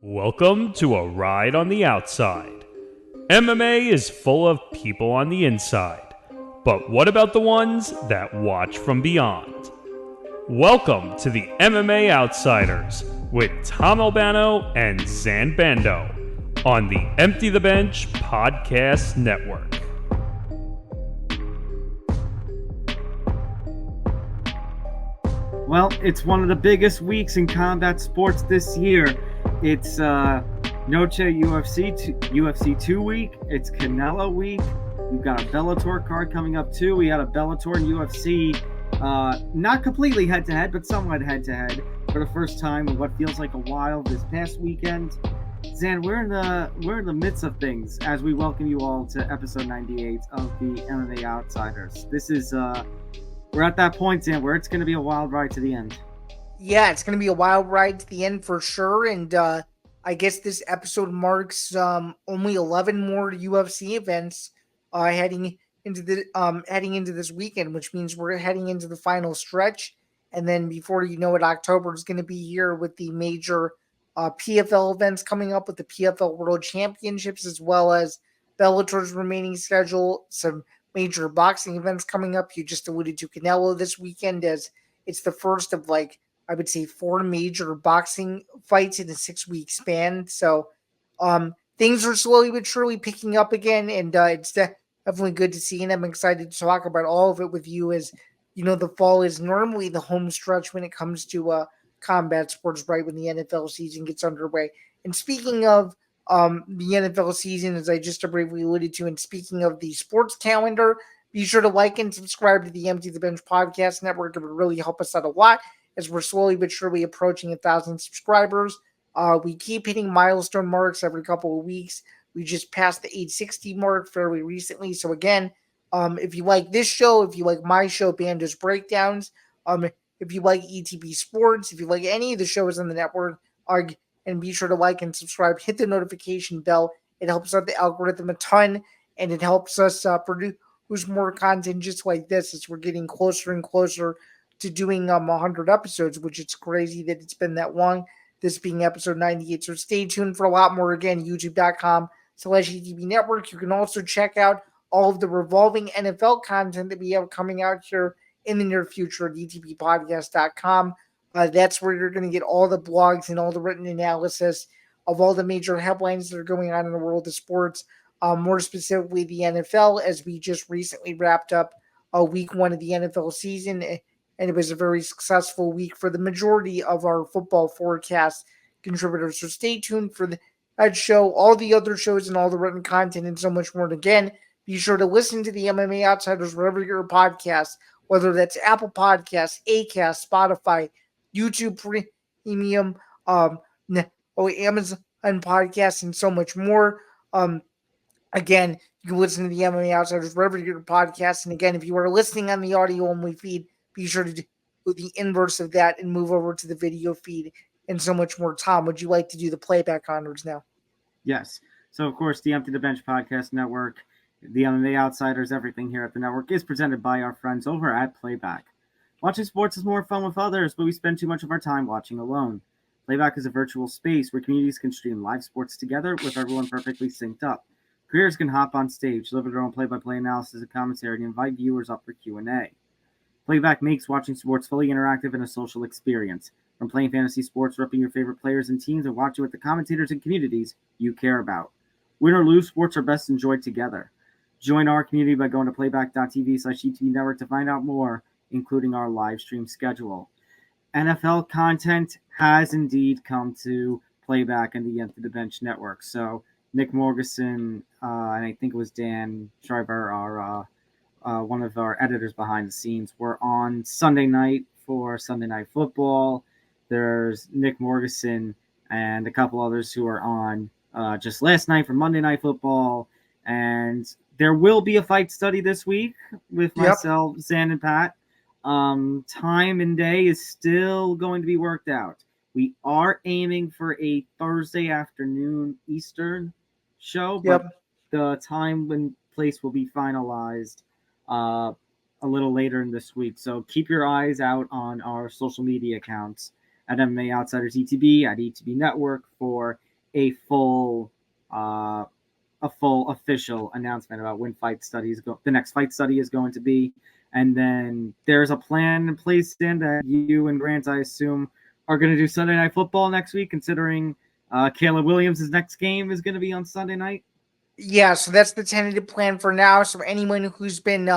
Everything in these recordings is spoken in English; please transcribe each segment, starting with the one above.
Welcome to A Ride on the Outside. MMA is full of people on the inside, but what about the ones that watch from beyond? Welcome to the MMA Outsiders with Tom Albano and Zain Bando on the Empty the Bench Podcast Network. Well, it's one of the biggest weeks in combat sports this year. It's Noche UFC 2 week. It's Canelo week. We've got a Bellator card coming up too. We had a Bellator and UFC, not completely head-to-head, but somewhat head-to-head for the first time in what feels like a while this past weekend. Zan, we're in the midst of things as we welcome you all to episode 98 of the MMA Outsiders. This is we're at that point, Zan, where it's going to be a wild ride to the end. Yeah, it's going to be a wild ride to the end for sure. And I guess this episode marks only 11 more UFC events heading into this weekend, which means we're heading into the final stretch. And then before you know it, October is going to be here with the major PFL events coming up with the PFL World Championships, as well as Bellator's remaining schedule, some major boxing events coming up. You just alluded to Canelo this weekend, as it's the first of I would say 4 major boxing fights in a 6-week span. So things are slowly but surely picking up again, and it's definitely good to see. And I'm excited to talk about all of it with you, as you know, the fall is normally the home stretch when it comes to combat sports, right when the NFL season gets underway. And speaking of the NFL season, as I just briefly alluded to, and speaking of the sports calendar, be sure to like and subscribe to the Empty the Bench Podcast Network. It would really help us out a lot, as we're slowly but surely approaching 1,000 subscribers. We keep hitting milestone marks every couple of weeks. We just passed the 860 mark fairly recently. So again, if you like this show, if you like my show, Bando's Breakdowns, if you like ETB Sports, if you like any of the shows on the network, and be sure to like and subscribe, hit the notification bell. It helps out the algorithm a ton, and it helps us produce more content just like this, as we're getting closer and closer to doing 100 episodes, which it's crazy that it's been that long, this being episode 98. So stay tuned for a lot more. Again, youtube.com/ETB Network. You can also check out all of the revolving NFL content that we have coming out here in the near future at etbpodcast.com. That's where you're going to get all the blogs and all the written analysis of all the major headlines that are going on in the world of sports, more specifically the NFL, as we just recently wrapped up week 1 of the NFL season, and it was a very successful week for the majority of our football forecast contributors. So stay tuned for that show, all the other shows, and all the written content, and so much more. And again, be sure to listen to the MMA Outsiders wherever your podcast, whether that's Apple Podcasts, Acast, Spotify, YouTube Premium, Amazon Podcasts, and so much more. Again, you can listen to the MMA Outsiders wherever your podcast. And again, if you are listening on the audio-only feed, be sure to do the inverse of that and move over to the video feed, and so much more. Tom, would you like to do the playback honors now? Yes. So, of course, the Empty the Bench Podcast Network, the MMA Outsiders, everything here at the network is presented by our friends over at Playback. Watching sports is more fun with others, but we spend too much of our time watching alone. Playback is a virtual space where communities can stream live sports together with everyone perfectly synced up. Creators can hop on stage, deliver their own play-by-play analysis and commentary, and invite viewers up for Q&A. Playback makes watching sports fully interactive and a social experience. From playing fantasy sports, ripping your favorite players and teams, and watching with the commentators and communities you care about. Win or lose, sports are best enjoyed together. Join our community by going to playback.tv/ETB Network to find out more, including our live stream schedule. NFL content has indeed come to Playback and the Empty the Bench Network. So Nick Morgeson, and I think it was Dan Shriver, our one of our editors behind the scenes, were on Sunday night for Sunday Night Football. There's Nick Morgeson and a couple others who are on just last night for Monday Night Football. And there will be a fight study this week with myself, Zan, and Pat. Time and day is still going to be worked out. We are aiming for a Thursday afternoon Eastern show, but the time and place will be finalized a little later in this week. So keep your eyes out on our social media accounts at MMA Outsiders ETB, at ETB Network, for a full official announcement about when the next fight study is going to be. And then there's a plan in place then that you and Grant, I assume, are going to do Sunday Night Football next week, considering Caleb Williams' next game is going to be on Sunday night. Yeah, so that's the tentative plan for now. So anyone who's been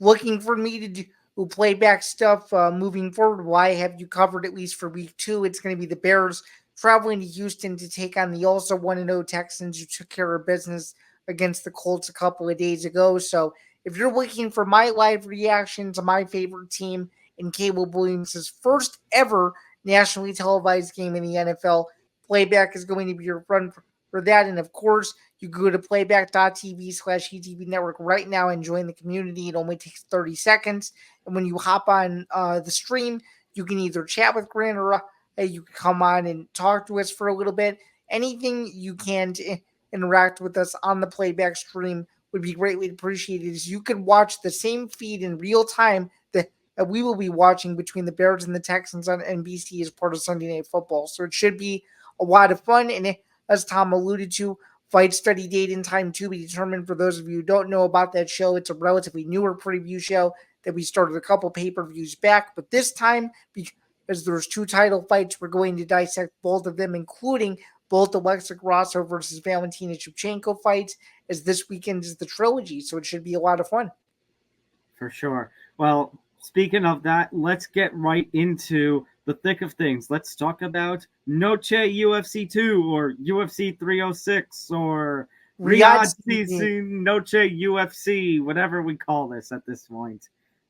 looking for me to do playback stuff moving forward, well, I have you covered at least for week 2. It's going to be the Bears traveling to Houston to take on the also 1-0 Texans, who took care of business against the Colts a couple of days ago. So if you're looking for my live reaction to my favorite team in Caleb Williams' first ever nationally televised game in the NFL, Playback is going to be your friend for that. And of course, you go to playback.tv/ETV network right now and join the community. It only takes 30 seconds. And when you hop on the stream, you can either chat with Grant or you can come on and talk to us for a little bit. Anything you can to interact with us on the Playback stream would be greatly appreciated, as you can watch the same feed in real time that we will be watching between the Bears and the Texans on NBC as part of Sunday Night Football. So it should be a lot of fun. And as Tom alluded to, fight study date and time to be determined. For those of you who don't know about that show, it's a relatively newer preview show that we started a couple pay-per-views back. But this time, because there's 2 title fights, we're going to dissect both of them, including both Alexa Grasso versus Valentina Shevchenko fights, as this weekend is the trilogy. So it should be a lot of fun. For sure. Well, speaking of that, let's get right into the thick of things. Let's talk about Noche UFC 2 or UFC 306 or Riyadh Noche UFC, whatever we call this at this point.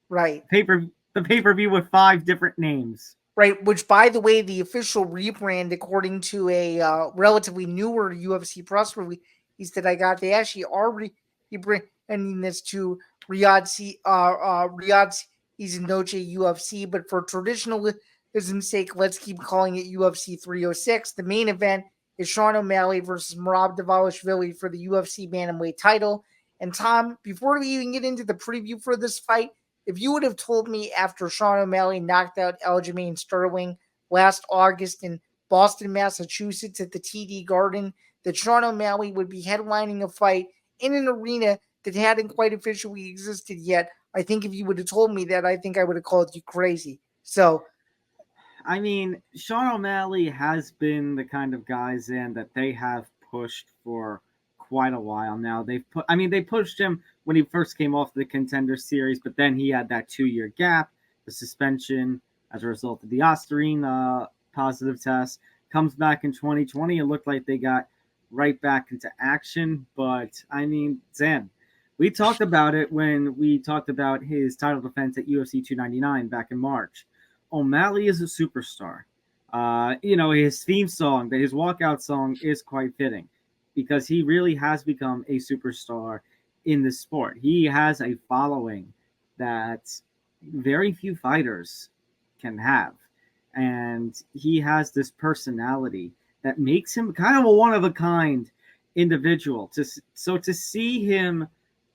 Right. The pay-per-view with 5 different names. Right, which, by the way, the official rebrand, according to a relatively newer UFC press release that I got, they actually are rebranding this to Riyadh Noche UFC, but for traditionalism's sake, let's keep calling it UFC 306. The main event is Sean O'Malley versus Merab Dvalishvili for the UFC Bantamweight title. And Tom, before we even get into the preview for this fight, if you would have told me after Sean O'Malley knocked out Aljamain Sterling last August in Boston, Massachusetts at the TD Garden, that Sean O'Malley would be headlining a fight in an arena that hadn't quite officially existed yet, I think if you would have told me that, I think I would have called you crazy. So, I mean, Sean O'Malley has been the kind of guy, Zan, that they have pushed for quite a while now. They pushed him when he first came off the Contender Series, but then he had that 2-year gap, the suspension as a result of the Osterine positive test. Comes back in 2020. It looked like they got right back into action. But, I mean, Zan, we talked about it when we talked about his title defense at UFC 299 back in March. O'Malley is a superstar. His theme song, his walkout song, is quite fitting because he really has become a superstar in this sport. He has a following that very few fighters can have. And he has this personality that makes him kind of a one-of-a-kind individual. So to see him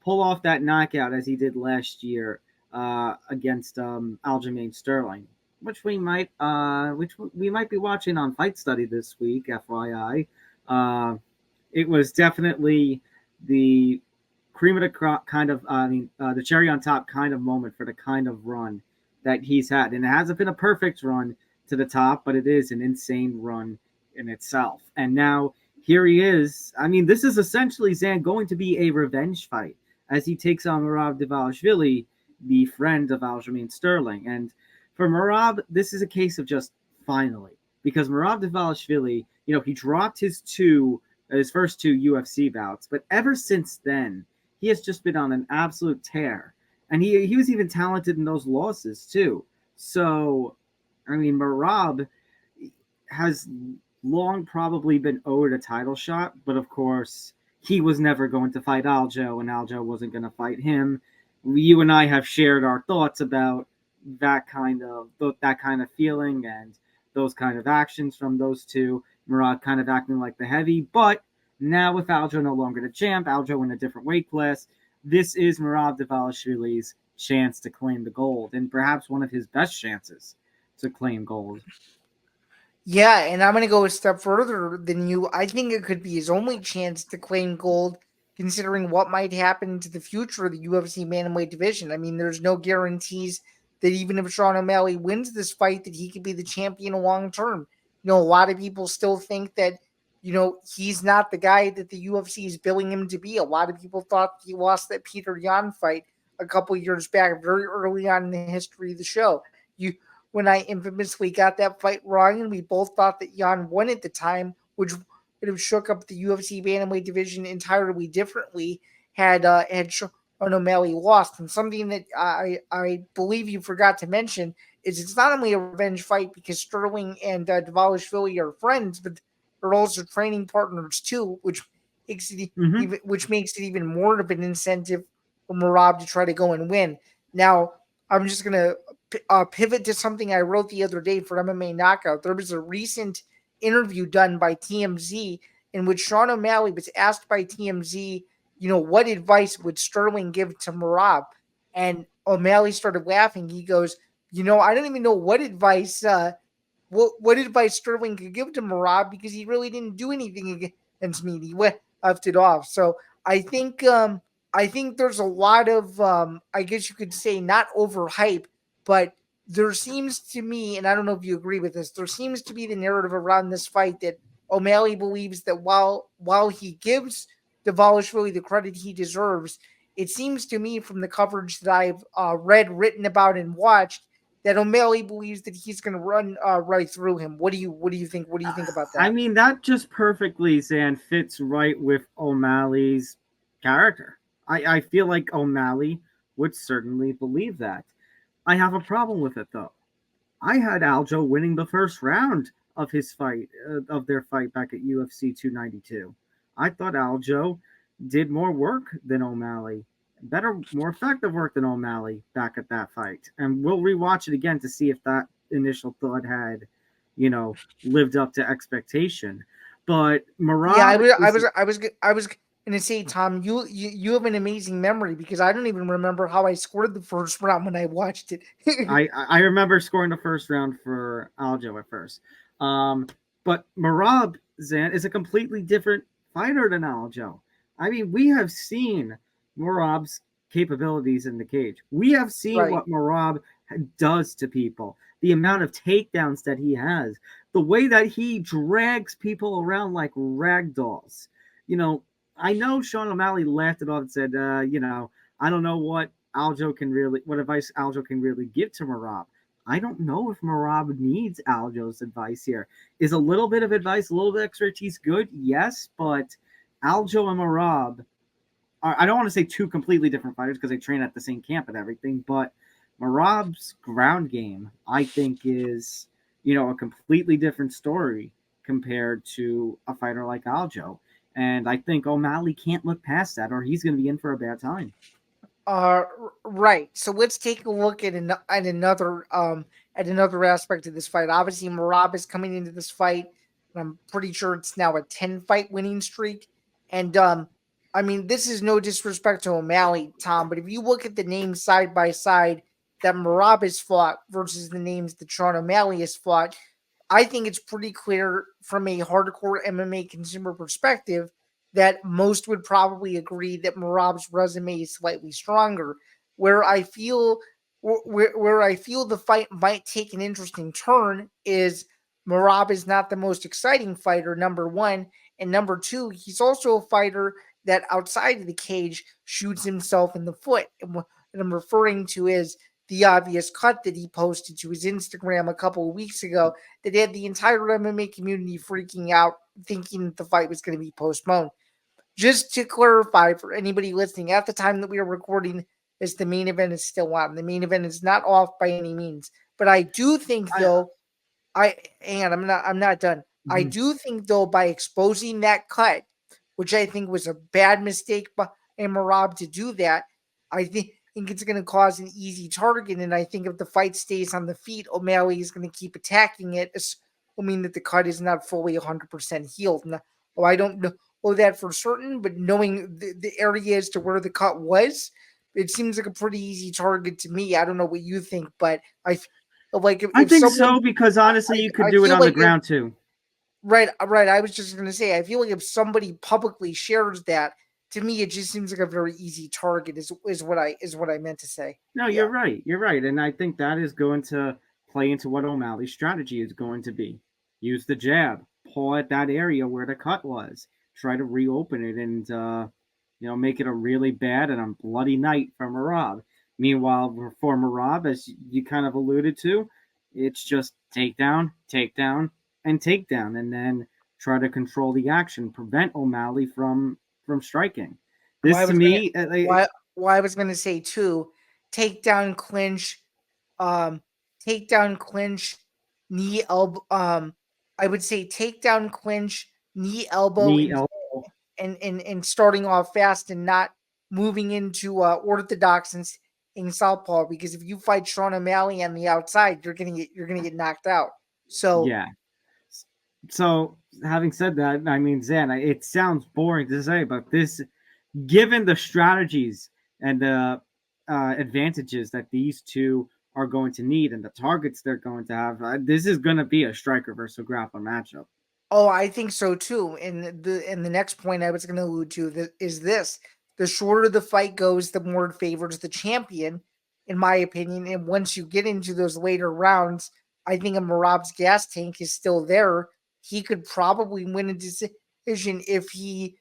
pull off that knockout as he did last year against Aljamain Sterling, which we might be watching on Fight Study this week, FYI. It was definitely the cream of the crop kind of, the cherry on top kind of moment for the kind of run that he's had. And it hasn't been a perfect run to the top, but it is an insane run in itself. And now here he is. I mean, this is essentially, Zan, going to be a revenge fight as he takes on Merab Dvalishvili, the friend of Aljamain Sterling. And for Merab, this is a case of just finally, because Merab Dvalishvili, he dropped his first 2 UFC bouts, but ever since then, he has just been on an absolute tear. And he was even talented in those losses, too. So, I mean, Merab has long probably been owed a title shot, but of course, he was never going to fight Aljo, and Aljo wasn't going to fight him. You and I have shared our thoughts about that kind of feeling and those kind of actions from those two. Merab kind of acting like the heavy, but now with Aljo no longer the champ, Aljo in a different weight class, this is Merab Dvalishvili's chance to claim the gold, and perhaps one of his best chances to claim gold. Yeah, and I'm going to go a step further than you. I think it could be his only chance to claim gold, considering what might happen to the future of the UFC bantamweight division. I mean, there's no guarantees that even if Sean O'Malley wins this fight, that he could be the champion long term. A lot of people still think that, he's not the guy that the UFC is billing him to be. A lot of people thought he lost that Peter Yan fight a couple years back, very early on in the history of the show. You when I infamously got that fight wrong, and we both thought that Jan won at the time, which would have shook up the UFC bantamweight division entirely differently had Sean O'Malley lost. And something that I believe you forgot to mention is it's not only a revenge fight because Sterling and Dvalishvili are friends, but they're also training partners too, which makes it even more of an incentive for Merab to try to go and win. Now, I'm just gonna pivot to something I wrote the other day for MMA Knockout. There was a recent interview done by TMZ in which Sean O'Malley was asked by TMZ, what advice would Sterling give to Merab? And O'Malley started laughing. He goes, I don't even know what advice Sterling could give to Merab because he really didn't do anything against me. He left it off. So I think there's a lot of I guess you could say not overhype, but there seems to me, and I don't know if you agree with this, there seems to be the narrative around this fight that O'Malley believes that while he gives Dvalishvili the credit he deserves, it seems to me from the coverage that I've read, written about, and watched that O'Malley believes that he's going to run right through him. What do you think? What do you think about that? I mean, that just perfectly, Zan, fits right with O'Malley's character. I feel like O'Malley would certainly believe that. I have a problem with it, though. I had Aljo winning the first round of his fight, of their fight back at UFC 292. I thought Aljo did more work than O'Malley, better, more effective work than O'Malley back at that fight. And we'll rewatch it again to see if that initial thought had, lived up to expectation. But Merab, I was gonna say, Tom, you have an amazing memory because I don't even remember how I scored the first round when I watched it. I remember scoring the first round for Aljo at first. But Merab, Zan, is a completely different fighter than Aljo. I mean, we have seen Merab's capabilities in the cage. We have seen what Merab does to people, the amount of takedowns that he has, the way that he drags people around like rag dolls. I know Sean O'Malley laughed it off and said, I don't know what advice Aljo can really give to Merab. I don't know if Merab needs Aljo's advice here. Is a little bit of advice, a little bit of expertise good? Yes, but Aljo and Merab I don't want to say two completely different fighters because they train at the same camp and everything, but Merab's ground game, I think, is, a completely different story compared to a fighter like Aljo. And I think O'Malley can't look past that or he's going to be in for a bad time. Right. So let's take a look at another aspect of this fight. Obviously, Merab is coming into this fight, and I'm pretty sure it's now a 10-fight winning streak. And I mean, this is no disrespect to O'Malley, Tom, but if you look at the names side by side that Merab has fought versus the names that Sean O'Malley has fought, I think it's pretty clear from a hardcore MMA consumer perspective that most would probably agree that Merab's resume is slightly stronger. Where I feel the fight might take an interesting turn is Merab is not the most exciting fighter, number one, and number two, he's also a fighter that outside of the cage shoots himself in the foot. And what I'm referring to is the obvious cut that he posted to his Instagram a couple of weeks ago that had the entire MMA community freaking out, thinking that the fight was going to be postponed. Just to clarify for anybody listening, at the time that we are recording this, the main event is still on. The main event is not off by any means. But I do think, though, I'm not done. Mm-hmm. I do think, though, by exposing that cut, which I think was a bad mistake by Merab to do that, I think it's going to cause an easy target. And I think if the fight stays on the feet, O'Malley is going to keep attacking it, assuming that the cut is not fully 100% healed. Now, I don't know that for certain, but knowing the areas to where the cut was, it seems like a pretty easy target to me. I don't know what you think, but Like I if think someone, so, because honestly, you could I do it feel on the like ground too. right. I was just gonna say, I feel like if somebody publicly shares that, to me, it just seems like a very easy target. Is what I meant to say. No, Yeah. you're right. You're right. And I think that is going to play into what O'Malley's strategy is going to be. Use the jab, pull at that area where the cut was, try to reopen it and make it a really bad and a bloody night for Merab. Meanwhile, for Merab, as you kind of alluded to, it's just takedown, takedown, and takedown, and then try to control the action, prevent O'Malley from striking. Why I This to was gonna me, why I was gonna say too, takedown clinch, um, takedown clinch, knee elbow. I would say takedown clinch, knee elbow, knee and elbow. and starting off fast and not moving into orthodox and southpaw, because if you fight Sean O'Malley on the outside, you're gonna get knocked out. So Yeah. So, having said that, I mean, Zan, it sounds boring to say, but given the strategies and the advantages that these two are going to need and the targets they're going to have, this is going to be a striker versus grappler matchup. oh, I think so too. And the next point I was going to allude to is this: the shorter the fight goes, the more it favors the champion, in my opinion. And once you get into those later rounds, I think a Marab's gas tank is still there. He could probably win a decision if he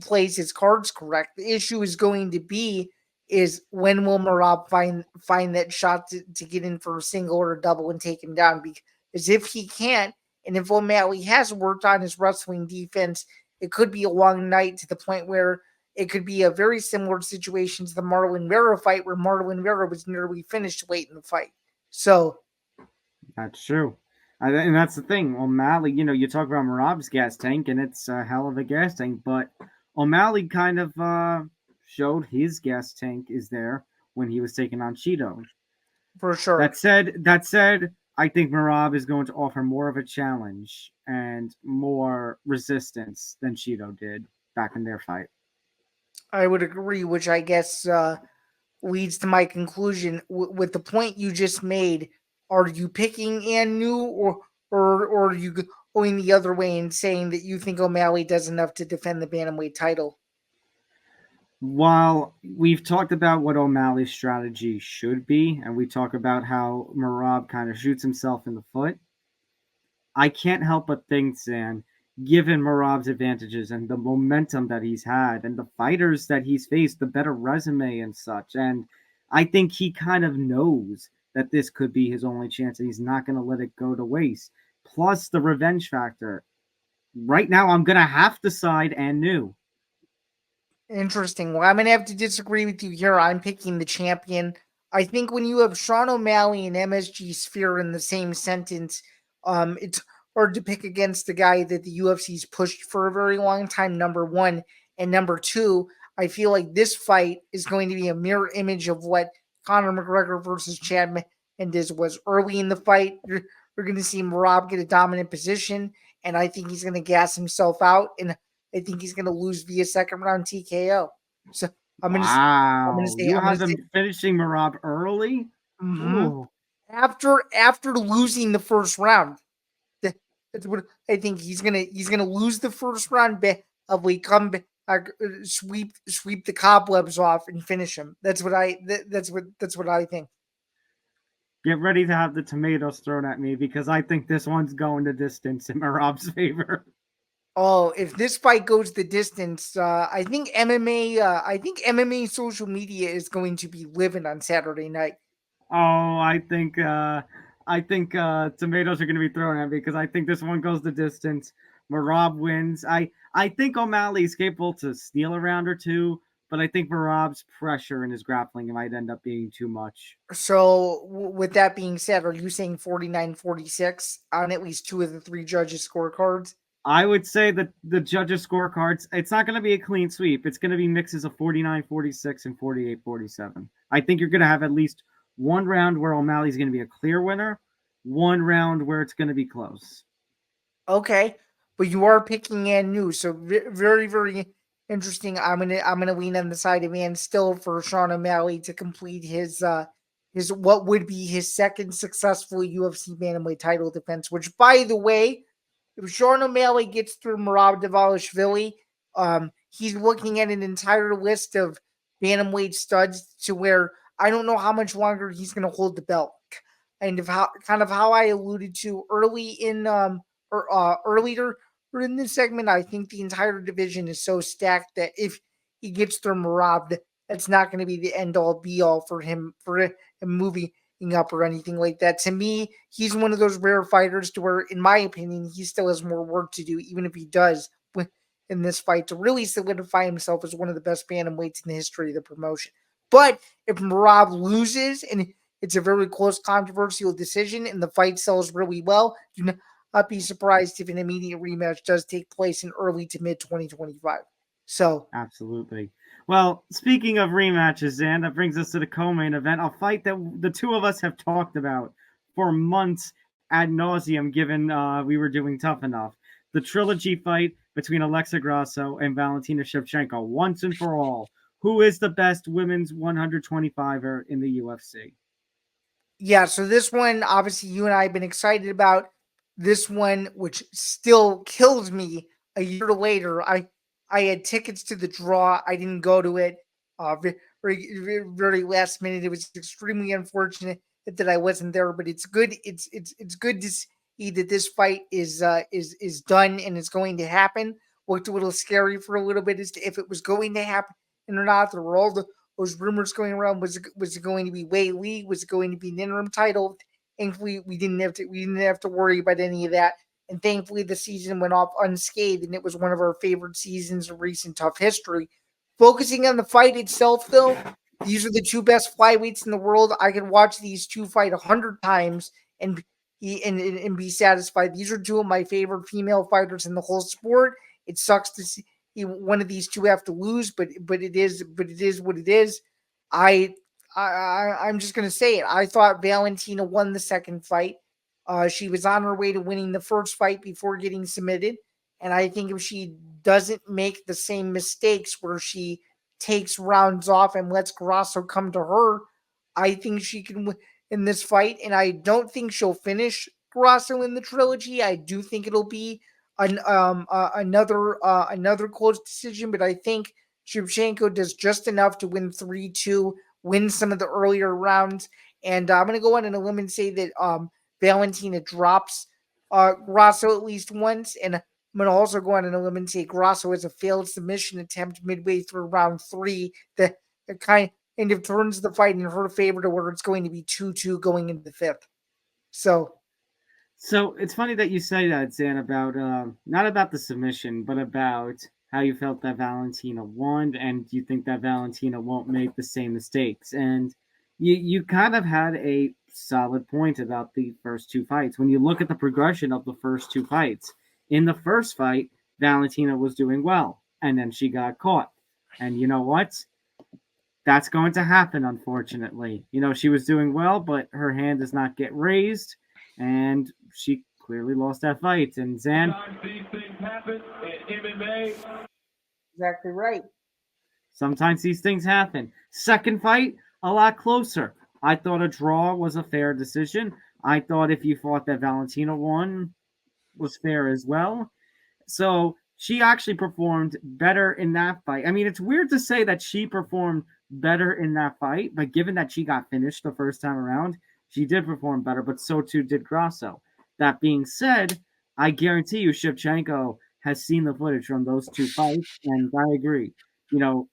plays his cards correct. The issue is going to be is when will Marab find that shot to get in for a single or a double and take him down, because if he can't, and if O'Malley has worked on his wrestling defense, it could be a long night, to the point where it could be a very similar situation to the Marlon Vera fight, where Marlon Vera was nearly finished late in the fight. So That's true. And that's the thing. O'Malley, you talk about Marab's gas tank, and it's a hell of a gas tank, but O'Malley kind of showed his gas tank is there when he was taking on Cheeto. for sure. That said, I think Marab is going to offer more of a challenge and more resistance than Cheeto did back in their fight. I would agree, which I guess leads to my conclusion with the point you just made. Are you picking Anu, or are you going the other way and saying that you think O'Malley does enough to defend the bantamweight title? While we've talked about what O'Malley's strategy should be, and we talk about how Marab kind of shoots himself in the foot, I can't help but think, Zan, given Marab's advantages and the momentum that he's had and the fighters that he's faced, the better resume and such, and I think he kind of knows that this could be his only chance and he's not going to let it go to waste. Plus the revenge factor. Right now, I'm going to have to side Anu. Interesting. Well, I'm going to have to disagree with you here. I'm picking the champion. I think when you have Sean O'Malley and MSG Sphere in the same sentence, it's hard to pick against the guy that the UFC's pushed for a very long time, number one. And number two, I feel like this fight is going to be a mirror image of what Conor McGregor versus Chad Mendes was early in the fight. You're going to see Merab get a dominant position, and I think he's going to gas himself out, and I think he's going to lose via second round TKO. So I'm going to say, You have him finishing Merab early? Mm-hmm. After losing the first round. That's what I think. He's gonna lose the first round, badly come back, sweep the cobwebs off and finish him. That's what I think. Get ready to have the tomatoes thrown at me, because I think this one's going the distance in Merab's favor. Oh, if this fight goes the distance, I think MMA social media is going to be living on Saturday night. Oh, I think tomatoes are going to be thrown at me, because I think this one goes the distance. Merab wins. I think O'Malley is capable to steal a round or two, but I think Merab's pressure and his grappling might end up being too much. So, with that being said, are you saying 49-46 on at least two of the three judges' scorecards? I would say that the judges' scorecards, it's not going to be a clean sweep. It's going to be mixes of 49-46 and 48-47. I think you're going to have at least one round where O'Malley's going to be a clear winner, one round where it's going to be close. Okay, but you are picking Anu, so very, very interesting. I'm gonna lean on the side of Still for Sean O'Malley to complete his what would be his second successful UFC bantamweight title defense. Which, by the way, if Sean O'Malley gets through Merab Dvalishvili, he's looking at an entire list of bantamweight studs to where I don't know how much longer he's going to hold the belt. And how I alluded to earlier in this segment, I think the entire division is so stacked that if he gets through Merab, that's not going to be the end all be all for him moving up or anything like that. To me, he's one of those rare fighters to where, in my opinion, he still has more work to do, even if he does in this fight, to really solidify himself as one of the best bantamweights in the history of the promotion. But if Merab loses and it's a very close, controversial decision and the fight sells really well, do not be surprised if an immediate rematch does take place in early to mid 2025. So absolutely. Well, speaking of rematches, Zan, that brings us to the co-main event, a fight that the two of us have talked about for months ad nauseum, given we were doing Tough Enough. The trilogy fight between Alexa Grasso and Valentina Shevchenko, once and for all. Who is the best women's 125er in the UFC? Yeah, so this one, obviously, you and I have been excited about. This one, which still kills me a year later. I had tickets to the draw. I didn't go to it. Very, very last minute. It was extremely unfortunate that I wasn't there, but it's good. It's good to see that this fight is done and it's going to happen. Looked a little scary for a little bit as to if it was going to happen or not. There were all those rumors going around. Was it going to be Wei Li? Was it going to be an interim title? Thankfully, we didn't have to worry about any of that. And thankfully, the season went off unscathed, and it was one of our favorite seasons in recent Tough history. Focusing on the fight itself, though, these are the two best flyweights in the world. I could watch these two fight 100 times and be satisfied. These are two of my favorite female fighters in the whole sport. It sucks to see one of these two have to lose, but it is what it is. I'm just gonna say it. I thought Valentina won the second fight. She was on her way to winning the first fight before getting submitted. And I think if she doesn't make the same mistakes where she takes rounds off and lets Grasso come to her, I think she can win in this fight. And I don't think she'll finish Grasso in the trilogy. I do think it'll be another close decision, but I think Shevchenko does just enough to win 3-2, win some of the earlier rounds. And I'm going to go on a limb and say that Valentina drops Grasso at least once, and I'm going to also go on a limb and say Grasso has a failed submission attempt midway through round 3 that kind of turns the fight in her favor to where it's going to be 2-2 going into the 5th. So it's funny that you say that, Zan, about not about the submission, but about how you felt that Valentina won, and you think that Valentina won't make the same mistakes. And you kind of had a solid point about the first two fights. When you look at the progression of the first two fights, in the first fight, Valentina was doing well, and then she got caught. And you know what? That's going to happen, unfortunately. She was doing well, but her hand does not get raised, and she clearly lost that fight. And Zan, these things happen in MMA. Exactly right. Sometimes these things happen. Second fight, a lot closer. I thought a draw was a fair decision. I thought if you thought that Valentina won was fair as well. So she actually performed better in that fight. I mean, it's weird to say that she performed better in that fight, but given that she got finished the first time around, she did perform better, but so too did Grasso. That being said, I guarantee you Shevchenko has seen the footage from those two fights, and I agree.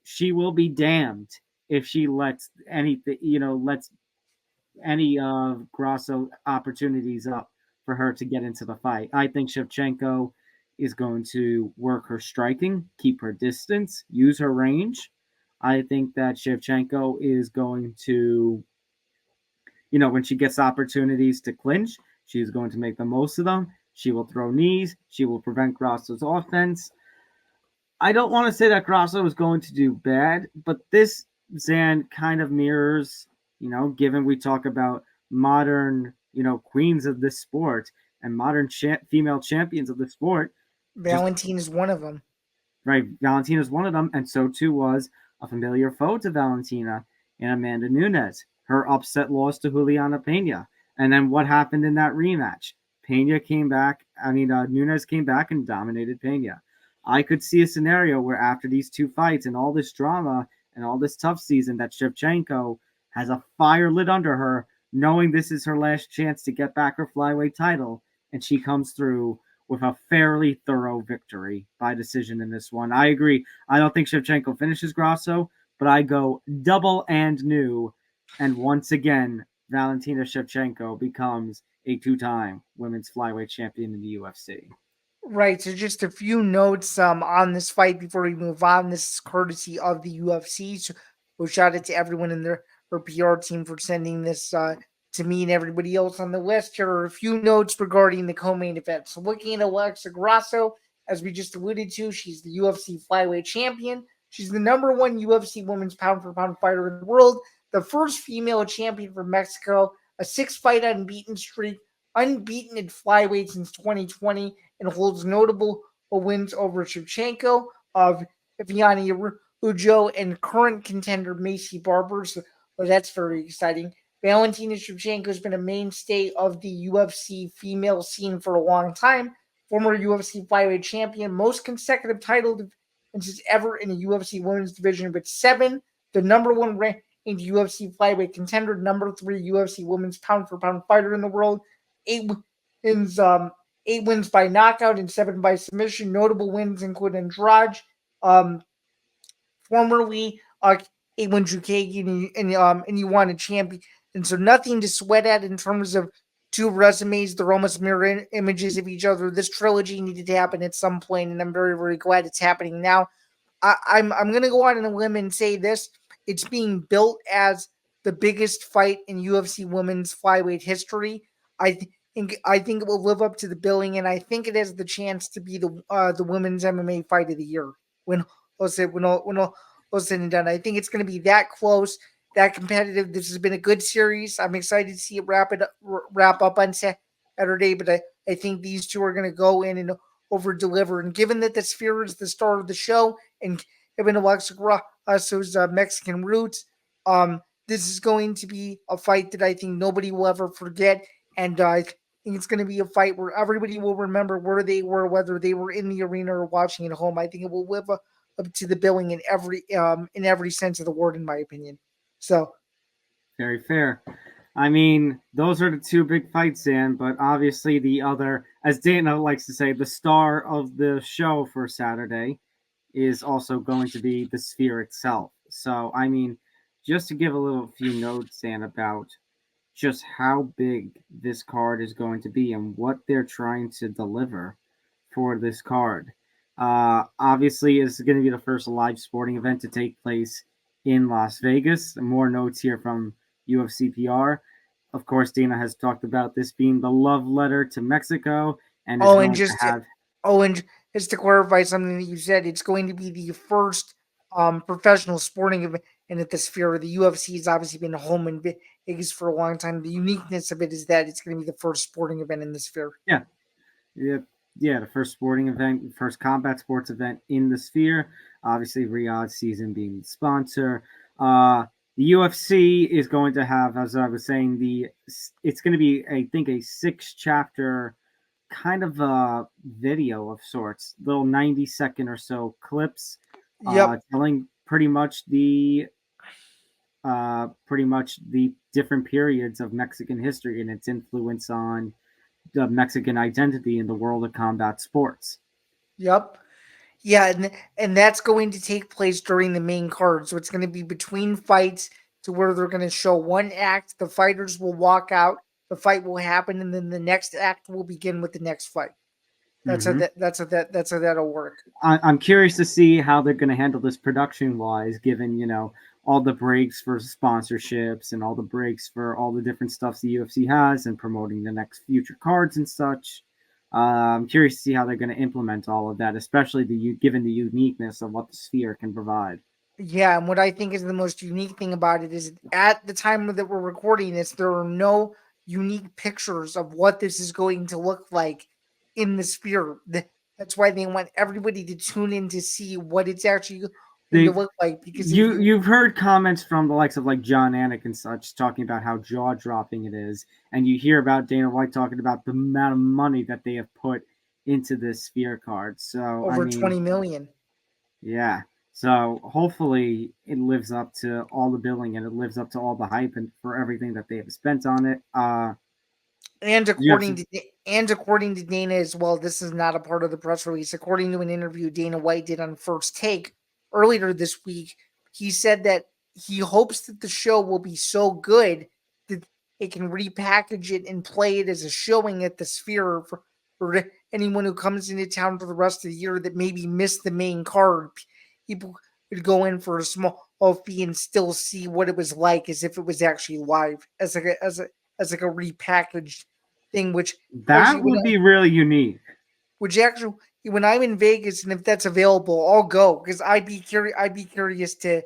She will be damned if she lets any Grasso opportunities up for her to get into the fight. I think Shevchenko is going to work her striking, keep her distance, use her range. I think that Shevchenko is going to, when she gets opportunities to clinch, she's going to make the most of them. She will throw knees. She will prevent Grasso's offense. I don't want to say that Grasso is going to do bad, but this, Zan, kind of mirrors, given we talk about modern, queens of this sport and modern female champions of the sport. Valentina is one of them. Right. Valentina is one of them, and so too was a familiar foe to Valentina in Amanda Nunes. her upset loss to Juliana Pena. And then what happened in that rematch? Nunes came back and dominated Pena. I could see a scenario where after these two fights and all this drama and all this tough season that Shevchenko has a fire lit under her, knowing this is her last chance to get back her flyweight title, and she comes through with a fairly thorough victory by decision in this one. I agree. I don't think Shevchenko finishes Grasso, but I go double and new, and once again, Valentina Shevchenko becomes a two-time women's flyweight champion in the UFC. Right. So just a few notes on this fight before we move on. This is courtesy of the UFC. So shout out to everyone in their PR team for sending this to me and everybody else on the list. Here are a few notes regarding the co-main event. So looking at Alexa Grasso, as we just alluded to, she's the UFC flyweight champion. She's the number one UFC women's pound-for-pound fighter in the world, the first female champion from Mexico, a 6-fight unbeaten streak, unbeaten at flyweight since 2020, and holds notable wins over Shevchenko, of Vianney Ujo, and current contender Macy Barber. So that's very exciting. Valentina Shevchenko has been a mainstay of the UFC female scene for a long time. Former UFC flyweight champion, most consecutive title defenses ever in a UFC women's division with 7. The number 1 ranked UFC flyweight contender, number 3 UFC women's pound-for-pound fighter in the world. 8 wins by knockout and 7 by submission. Notable wins include Andrade, formerly A1 Jukagi, and you want a champion. And so nothing to sweat at in terms of two resumes. They're almost mirror images of each other. This trilogy needed to happen at some point, and I'm very, very glad it's happening now. I'm going to go on a limb and say this. It's being built as the biggest fight in UFC women's flyweight history. I think it will live up to the billing, and I think it has the chance to be the women's MMA fight of the year. When all said and done, I think it's going to be that close, that competitive. This has been a good series. I'm excited to see it wrap up on Saturday, but I think these two are going to go in and over deliver. And given that the Sphere is the star of the show, and given Alexa Grasso's Mexican roots, this is going to be a fight that I think nobody will ever forget. And I think it's going to be a fight where everybody will remember where they were, whether they were in the arena or watching at home. I think it will live up to the billing in every sense of the word, in my opinion. So, very fair. I mean, those are the two big fights, Dan, but obviously the other, as Dana likes to say, the star of the show for Saturday is also going to be the Sphere itself. So, I mean, just to give a few notes, Dan, about just how big this card is going to be and what they're trying to deliver for this card. Obviously, it's going to be the first live sporting event to take place in Las Vegas. More notes here from UFC PR. Of course, Dana has talked about this being the love letter to Mexico. And just to clarify something that you said, it's going to be the first professional sporting event at the Sphere. The UFC has obviously been home in Vegas for a long time. The uniqueness of it is that it's going to be the first sporting event in the Sphere. Yeah. The first sporting event, first combat sports event in the Sphere. Obviously, Riyadh Season being the sponsor. The UFC is going to have, as I was saying, it's going to be, I think, a 6-chapter kind of a video of sorts, little 90-second or so clips, telling pretty much the different periods of Mexican history and its influence on the Mexican identity in the world of combat sports. Yep. Yeah, and that's going to take place during the main card. So it's going to be between fights to where they're going to show one act. The fighters will walk out. The fight will happen, and then the next act will begin with the next fight. That's how that'll work. I'm curious to see how they're going to handle this production-wise, given all the breaks for sponsorships and all the breaks for all the different stuff the UFC has and promoting the next future cards and such. I'm curious to see how they're going to implement all of that, especially given the uniqueness of what the Sphere can provide. Yeah, and what I think is the most unique thing about it is at the time that we're recording this, there are no unique pictures of what this is going to look like in the Sphere. That's why they want everybody to tune in to see what it's actually to look like. Because you've heard comments from the likes of like John Anik and such talking about how jaw-dropping it is, and you hear about Dana White talking about the amount of money that they have put into this Sphere card. So over 20 million. Yeah. So hopefully it lives up to all the billing and it lives up to all the hype and for everything that they have spent on it. And according to Dana as well, this is not a part of the press release. According to an interview Dana White did on First Take earlier this week, he said that he hopes that the show will be so good that it can repackage it and play it as a showing at the Sphere for anyone who comes into town for the rest of the year that maybe missed the main card. People would go in for a small fee and still see what it was like as if it was actually live, as like a repackaged thing, which that would be really unique. Which actually, when I'm in Vegas and if that's available, I'll go because I'd be curious to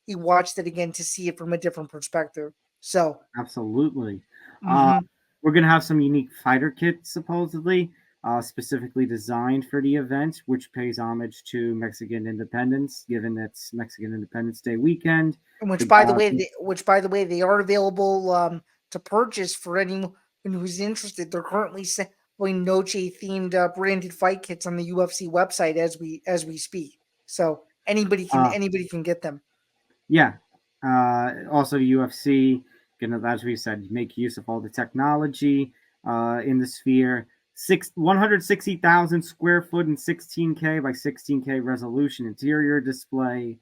watch that again to see it from a different perspective. So absolutely, we're gonna have some unique fighter kits supposedly. Specifically designed for the event, which pays homage to Mexican independence, given it's Mexican Independence Day weekend. Which, by the way, they are available to purchase for anyone who's interested. They're currently selling Noche themed branded fight kits on the UFC website as we speak. So anybody can get them. Yeah. Also, the UFC, as we said, make use of all the technology in the Sphere. 160,000 square foot and 16K by 16K resolution interior display,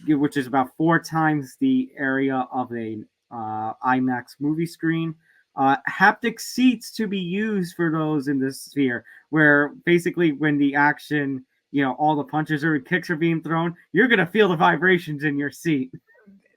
which is about 4 times the area of a IMAX movie screen. Haptic seats to be used for those in the Sphere, where basically when the action, all the punches or kicks are being thrown, you're going to feel the vibrations in your seat.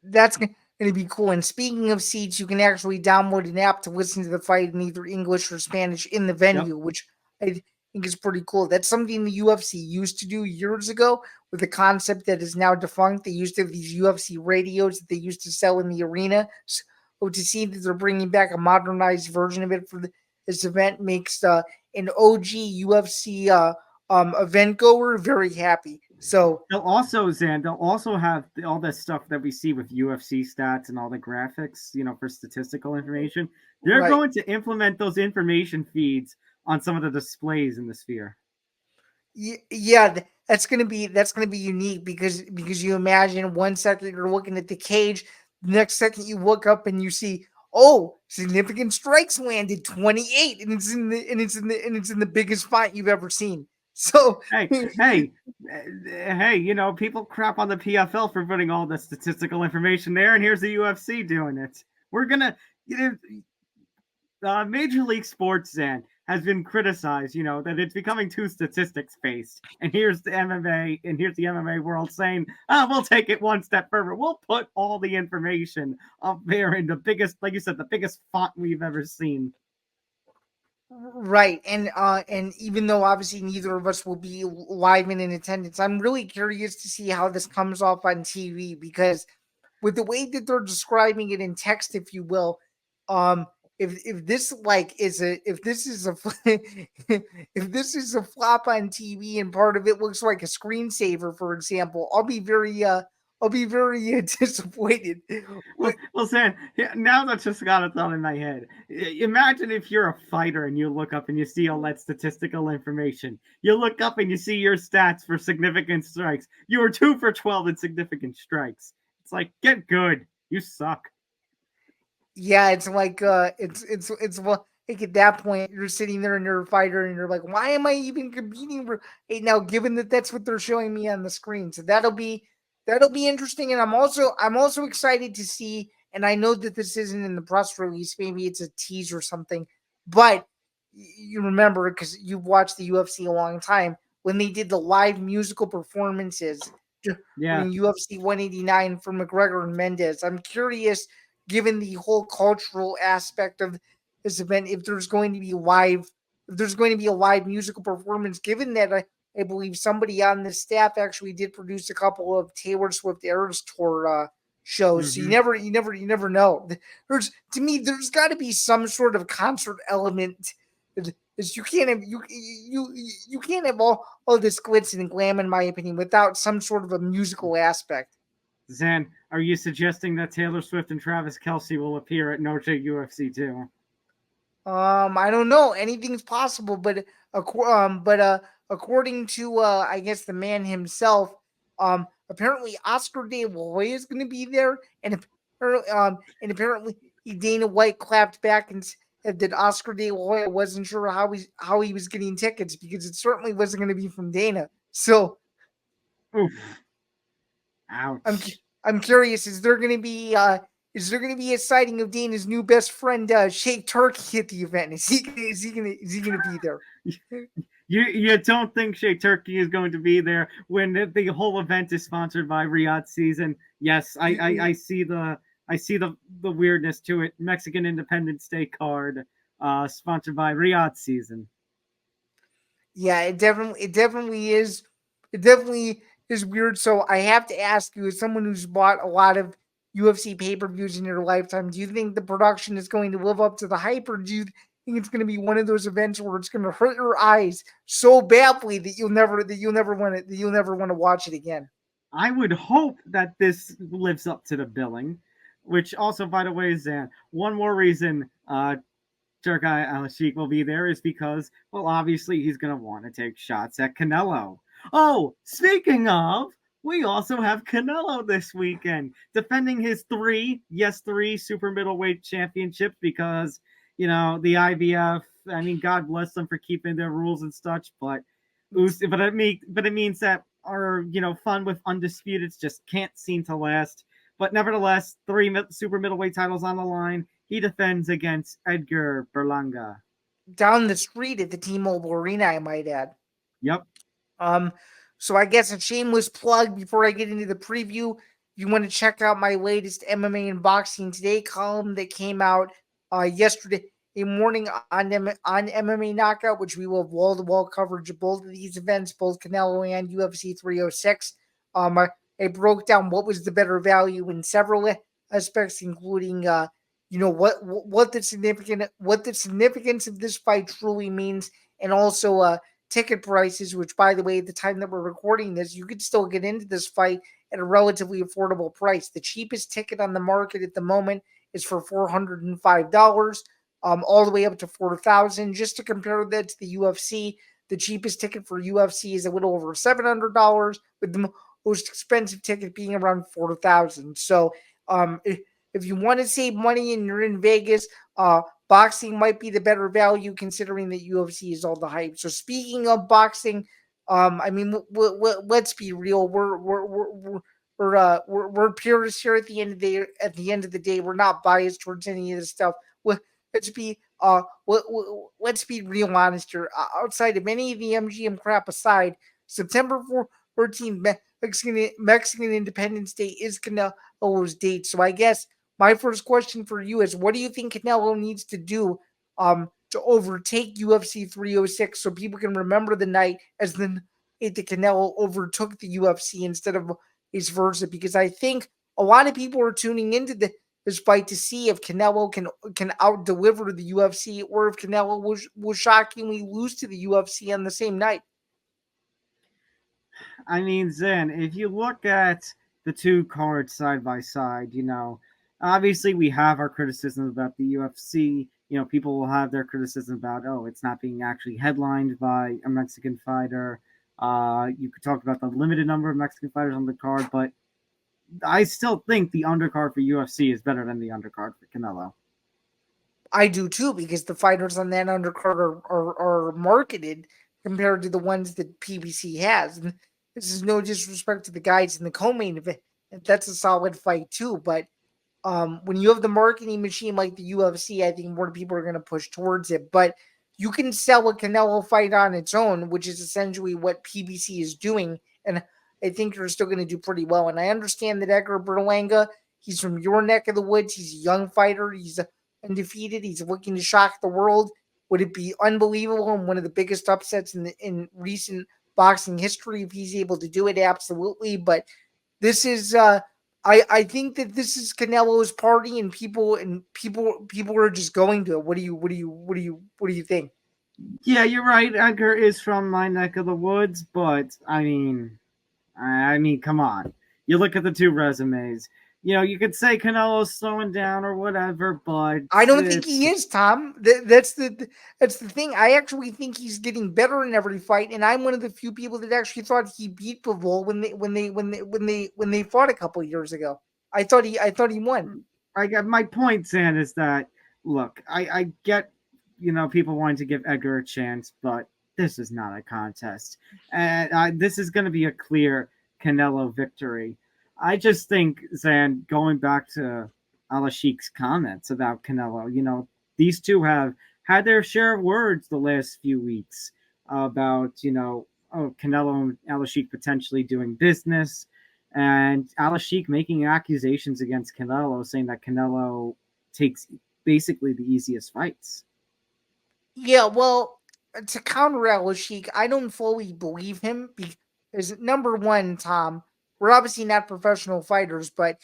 That's going to be cool. And speaking of seats, you can actually download an app to listen to the fight in either English or Spanish in the venue, which I think is pretty cool. That's something the UFC used to do years ago with a concept that is now defunct. They used to have these UFC radios that they used to sell in the arena. So to see that they're bringing back a modernized version of it for this event makes an OG UFC event goer very happy. So they'll also have all that stuff that we see with UFC stats and all the graphics, for statistical information. They're going to implement those information feeds on some of the displays in the Sphere. Yeah, that's gonna be unique because you imagine 1 second you're looking at the cage, the next second you look up and you see, significant strikes landed 28, and it's in the biggest font you've ever seen. So hey, people crap on the PFL for putting all the statistical information there, and here's the UFC doing it. We're gonna, Major League Sports, Zain, has been criticized, that it's becoming too statistics based. And here's the MMA world saying, we'll take it one step further. We'll put all the information up there in the biggest, like you said, the biggest font we've ever seen. Right, and even though obviously neither of us will be live and in attendance, I'm really curious to see how this comes off on TV because with the way that they're describing it in text, if you will, if this is a flop on TV and part of it looks like a screensaver, for example, I'll be very disappointed. Well, Sam, now that just got a thought in my head. Imagine if you're a fighter and you look up and you see all that statistical information. You look up and you see your stats for significant strikes. You were 2 for 12 in significant strikes. It's like, get good. You suck. Yeah, it's like it's like at that point you're sitting there and you're a fighter and you're like, why am I even competing for now? Given that that's what they're showing me on the screen, so that'll be interesting. And I'm also excited to see. And I know that this isn't in the press release, maybe it's a tease or something, but you remember because you've watched the UFC a long time when they did the live musical performances in UFC 189 for McGregor and Mendez. I'm curious, given the whole cultural aspect of this event, if there's going to be a live musical performance, given that I believe somebody on the staff actually did produce a couple of Taylor Swift Eras Tour shows. So you never know. There's got to be some sort of concert element is you can't have you can't have all this glitz and glam, in my opinion, without some sort of a musical aspect. Zain, are you suggesting that Taylor Swift and Travis Kelce will appear at No Shake UFC 2? I don't know. Anything's possible, but according to I guess the man himself, apparently Oscar De La Hoya is going to be there, and apparently Dana White clapped back and said that Oscar De La Hoya wasn't sure how he was getting tickets because it certainly wasn't going to be from Dana. So, oof, ouch. I'm curious. Is there going to be a sighting of Dana's new best friend, Shake Turkey, at the event? Is he going to be there? You don't think Shake Turkey is going to be there when the whole event is sponsored by Riyadh Season? Yes, I see the weirdness to it. Mexican Independence Day card, sponsored by Riyadh Season. Yeah, it definitely is. It definitely is weird. So I have to ask you, as someone who's bought a lot of UFC pay-per-views in your lifetime, do you think the production is going to live up to the hype, or do you think it's going to be one of those events where it's going to hurt your eyes so badly that you'll never want to watch it again? I would hope that this lives up to the billing, which also, by the way, Zain, one more reason Turkai Al-Sheikh will be there is because, well, obviously he's going to want to take shots at Canelo. Oh, speaking of, we also have Canelo this weekend defending his three super middleweight championships because, the IBF, I mean, God bless them for keeping their rules and such, but it means that our, fun with undisputeds just can't seem to last. But nevertheless, 3 super middleweight titles on the line. He defends against Edgar Berlanga. Down the street at the T-Mobile Arena, I might add. Yep. So I guess a shameless plug before I get into the preview. If you want to check out my latest MMA and Boxing Today column that came out yesterday morning on MMA Knockout, which we will have wall-to-wall coverage of both of these events, both Canelo and UFC 306. I broke down what was the better value in several aspects, including what the significance of this fight truly means, and also ticket prices, which, by the way, at the time that we're recording this, you could still get into this fight at a relatively affordable price. The cheapest ticket on the market at the moment is for $405, all the way up to $4,000. Just to compare that to the UFC, the cheapest ticket for UFC is a little over $700, with the most expensive ticket being around $4,000. So, if you want to save money and you're in Vegas, boxing might be the better value considering that UFC is all the hype. So speaking of boxing, I mean, let's be real. We're purists here at the end of the day. At the end of the day, we're not biased towards any of this stuff. Let's be real honest here. Outside of any of the MGM crap aside, September 14th, Mexican Independence Day is Canelo's date. So I guess my first question for you is, what do you think Canelo needs to do to overtake UFC 306 so people can remember the night as the night that Canelo overtook the UFC instead of vice versa? Because I think a lot of people are tuning into this fight to see if Canelo can out-deliver the UFC, or if Canelo will shockingly lose to the UFC on the same night. I mean, Zain, if you look at the two cards side by side, obviously we have our criticism about the UFC. People will have their criticism about, it's not being actually headlined by a Mexican fighter. You could talk about the limited number of Mexican fighters on the card, but I still think the undercard for UFC is better than the undercard for Canelo. I do too, because the fighters on that undercard are marketed compared to the ones that PBC has. And this is no disrespect to the guys in the co-main event. That's a solid fight too. But when you have the marketing machine like the UFC, I think more people are going to push towards it. But you can sell a Canelo fight on its own, which is essentially what PBC is doing. And I think you're still going to do pretty well. And I understand that Edgar Berlanga, he's from your neck of the woods. He's a young fighter. He's undefeated. He's looking to shock the world. Would it be unbelievable and one of the biggest upsets in recent boxing history if he's able to do it? Absolutely. But this is I think that this is Canelo's party, and people are just going to it. What do you think? Yeah, you're right. Edgar is from my neck of the woods, but I mean, come on. You look at the two resumes. You could say Canelo's slowing down or whatever, but I don't think it's he is, Tom. That's the thing. I actually think he's getting better in every fight, and I'm one of the few people that actually thought he beat Bivol when they fought a couple of years ago. I thought he won. I got my point, Zan, is that look, I get people wanting to give Edgar a chance, but this is not a contest, and this is going to be a clear Canelo victory. I just think, Zan, going back to Alashik's comments about Canelo, these two have had their share of words the last few weeks about Canelo and Alashik potentially doing business, and Alashik making accusations against Canelo, saying that Canelo takes basically the easiest fights. Yeah, well, to counter Sheik, I don't fully believe him because number one, Tom, we're obviously not professional fighters, but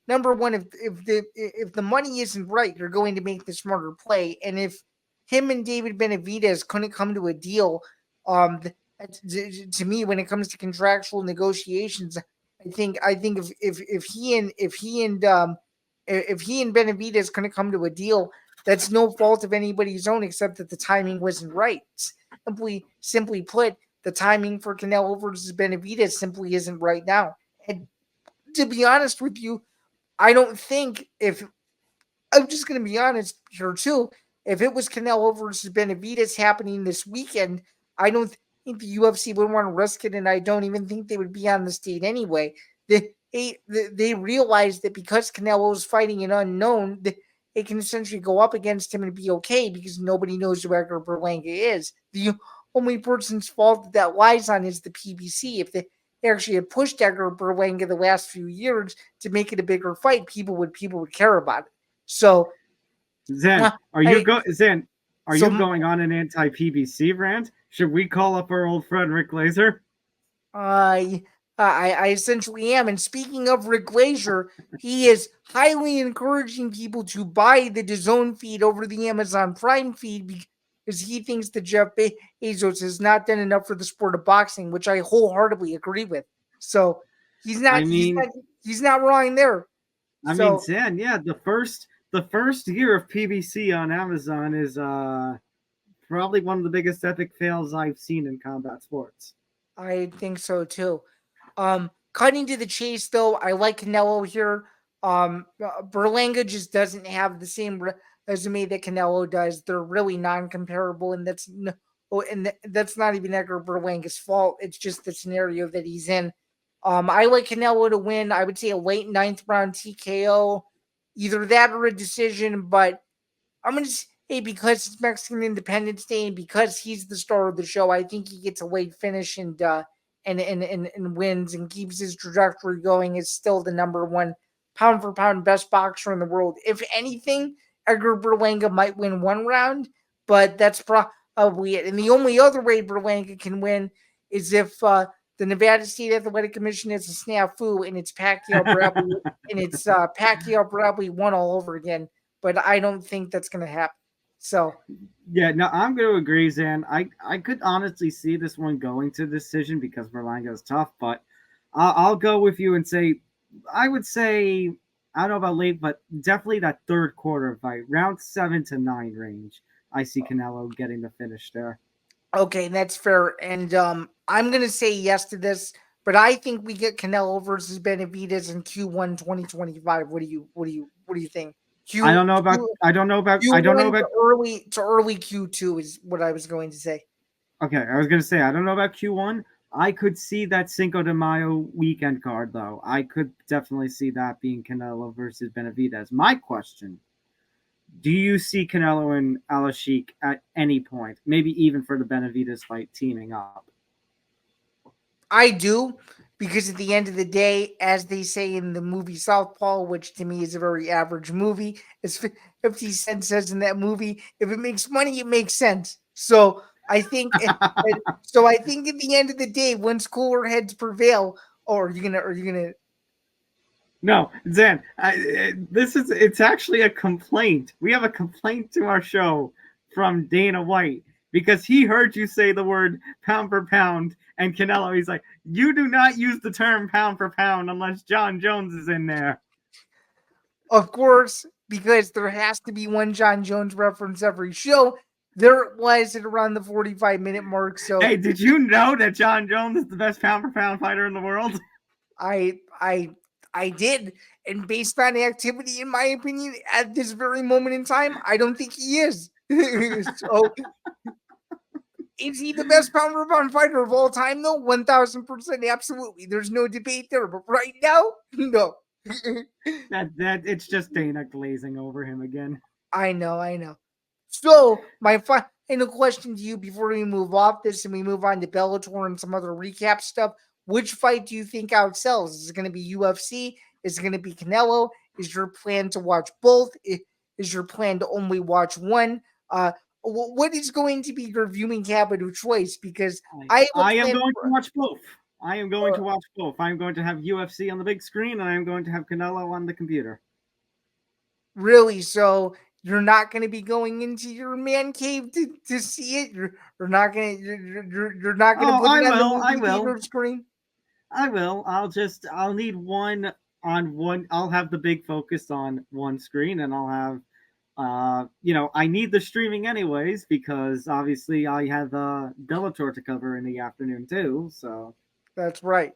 number one, if the money isn't right, you're going to make the smarter play, and if him and David Benavidez couldn't come to a deal, to me, when it comes to contractual negotiations, I think if he and Benavidez couldn't come to a deal, that's no fault of anybody's own except that the timing wasn't right. Simply put, the timing for Canelo versus Benavidez simply isn't right now. And to be honest with you, I don't think if I'm just going to be honest here too, if it was Canelo versus Benavidez happening this weekend, I don't think the UFC would want to risk it, and I don't even think they would be on the state anyway. They realize that because Canelo is fighting an unknown, they can essentially go up against him and be okay because nobody knows who Edgar Berlanga is. The only person's fault that lies on is the PBC. If they actually had pushed Edgar Berlanga the last few years to make it a bigger fight, people would care about it. So, Zen, uh, I Zen, are so you going on an anti-PBC rant? Should we call up our old friend Rick Glazer? I essentially am. And speaking of Rick Glazer, he is highly encouraging people to buy the DAZN feed over the Amazon Prime feed because he thinks that Jeff Bezos has not done enough for the sport of boxing, which I wholeheartedly agree with. So he's I not he's mean, not he's not wrong there. So Zen, yeah, the first year of PBC on Amazon is probably one of the biggest epic fails I've seen in combat sports. I think so too. Cutting to the chase, though, I like Canelo here. Berlanga just doesn't have the same resume that Canelo does. They're really non-comparable, and that's not even Edgar Berlanga's fault. It's just the scenario that he's in. I like Canelo to win. I would say a late ninth round TKO, either that or a decision. But I'm gonna say because it's Mexican Independence Day and because he's the star of the show, I think he gets a late finish and wins and keeps his trajectory going. Is still the number one pound for pound best boxer in the world. If anything, Edgar Berlanga might win one round, but that's probably it. And the only other way Berlanga can win is if the Nevada State Athletic Commission is a snafu and it's Pacquiao Bradley won all over again. But I don't think that's going to happen. So Yeah, no, I'm going to agree, Zan. I could honestly see this one going to decision because Berlanga is tough, but I'll go with you and say, I would say, I don't know about late, but definitely that third quarter fight, round 7 to 9 range. I see Canelo getting the finish there. okay, that's fair. And I'm gonna say yes to this, but I think we get Canelo versus Benavidez in Q1 2025. What do you think? I Q don't know about, Q I don't know about, I don't know Q1 about, to early Q2 is what I was going to say. okay, I was going to say, I don't know about Q1. I could see that Cinco de Mayo weekend card, though. I could definitely see that being Canelo versus Benavidez. My question: do you see Canelo and Alashik at any point, maybe even for the Benavidez fight, teaming up? I do, because at the end of the day, as they say in the movie Southpaw, which to me is a very average movie, as 50 Cent says in that movie, if it makes money, it makes sense. I think, so I think at the end of the day, once cooler heads prevail, or are you gonna? No, Zan, it's actually a complaint. We have a complaint to our show from Dana White. because he heard you say the word pound for pound, and Canelo, he's like, you do not use the term pound for pound unless John Jones is in there. Of course, because there has to be one John Jones reference every show. There it was at around the 45-minute mark. So Hey, did you know that John Jones is the best pound for pound fighter in the world? I did, and based on activity, in my opinion, at this very moment in time, I don't think he is. So, is he the best pound for pound fighter of all time? Though 1,000%, absolutely. There's no debate there. But right now, no. that it's just Dana glazing over him again. I know. So, my final question to you before we move off this and we move on to Bellator and some other recap stuff. Which fight do you think outsells? Is it going to be UFC? Is it going to be Canelo? Is your plan to watch both? Is your plan to only watch one? What is going to be your viewing habit of choice? Because I am going to watch both. I am going to watch both. I'm going to have UFC on the big screen, and I am going to have Canelo on the computer. Really? So you're not going to be going into your man cave to see it? You're not going to you're not going to put it on the movie theater screen? I will. I'll need one on one. I'll have the big focus on one screen, and I'll have I need the streaming anyways because obviously I have Bellator to cover in the afternoon too. So that's right.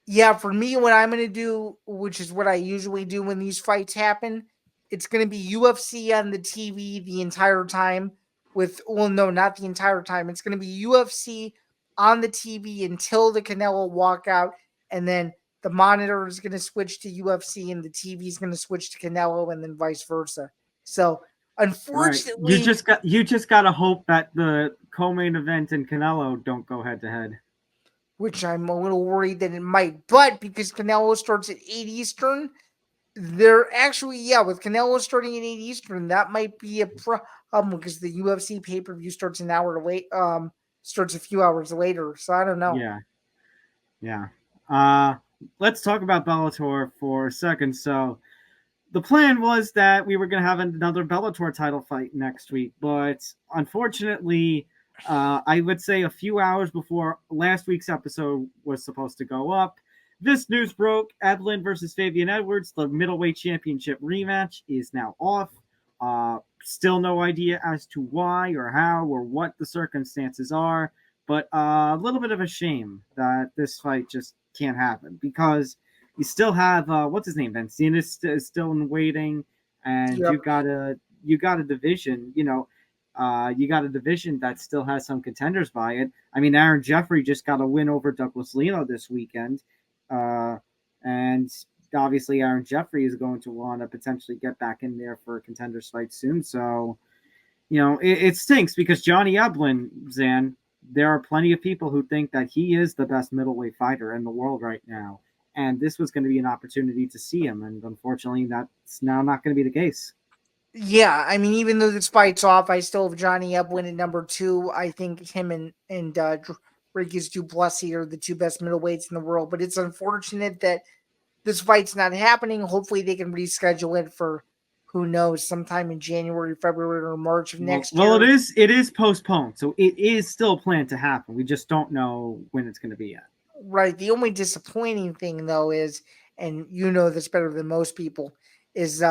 Yeah, for me, what I'm going to do, which is what I usually do when these fights happen, it's going to be UFC on the TV the entire time. No, not the entire time. It's going to be UFC on the TV until the Canelo walkout, and then the monitor is going to switch to UFC, and the TV is going to switch to Canelo, and then vice versa. So, unfortunately, you just got to hope that the co-main event and Canelo don't go head to head. Which I'm a little worried that it might, but because Canelo starts at 8 Eastern, they're actually, with Canelo starting at 8 Eastern, that might be a problem because the UFC pay-per-view starts an hour late, starts a few hours later. So I don't know. Yeah. Let's talk about Bellator for a second. So the plan was that we were going to have another Bellator title fight next week, but unfortunately, I would say a few hours before last week's episode was supposed to go up, this news broke. Evelyn versus Fabian Edwards, the middleweight championship rematch, is now off. Still no idea as to why or how or what the circumstances are, but a little bit of a shame that this fight just can't happen because you still have what's his name, Vencina is still in waiting, and you got a division, you got a division that still has some contenders by it. I mean, Aaron Jeffrey just got a win over Douglas Leno this weekend, and obviously Aaron Jeffrey is going to want to potentially get back in there for a contenders fight soon. So, it stinks because Johnny Eblin, Zan, there are plenty of people who think that he is the best middleweight fighter in the world right now. And this was going to be an opportunity to see him. And unfortunately, that's now not going to be the case. Yeah, I mean, even though this fight's off, I still have Johnny Eblin at number 2. I think him and Dricus du Plessis are the two best middleweights in the world. But it's unfortunate that this fight's not happening. Hopefully they can reschedule it for, who knows, sometime in January, February, or March of next year. Well, it is postponed, so it is still planned to happen. We just don't know when it's going to be yet. Right. The only disappointing thing, though, is, and you know this better than most people, is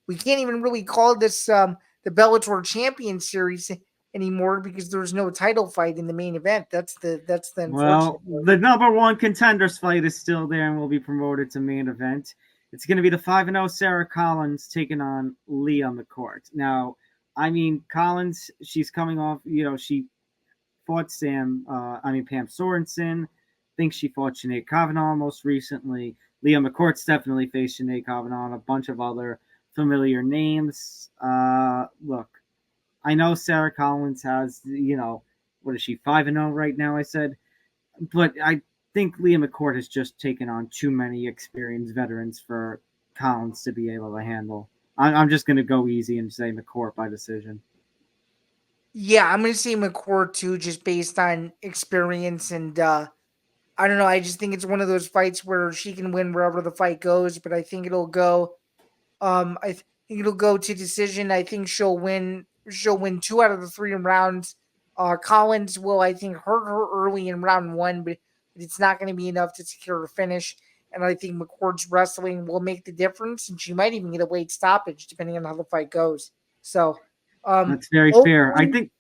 we can't even really call this the Bellator Champion Series anymore because there's no title fight in the main event. That's the unfortunate part. The number one contenders fight is still there and will be promoted to main event. It's going to be the 5-0 Sarah Collins taking on Leah McCourt. Now, I mean, Collins, she's coming off, she fought Pam Sorensen. I think she fought Sinead Kavanaugh most recently. Leah McCourt's definitely faced Sinead Kavanaugh and a bunch of other familiar names. Look, I know Sarah Collins has, what is she, 5-0 right now, I said. But I think Leah McCourt has just taken on too many experienced veterans for Collins to be able to handle. I'm just going to go easy and say McCourt by decision. Yeah, I'm going to say McCourt too, just based on experience and I don't know. I just think it's one of those fights where she can win wherever the fight goes, but I think it'll go. I think it'll go to decision. I think she'll win 2 out of the 3 rounds. Collins will, I think, hurt her early in round 1, but it's not going to be enough to secure a finish. And I think McCord's wrestling will make the difference, and she might even get a late stoppage depending on how the fight goes. So That's very fair. I think,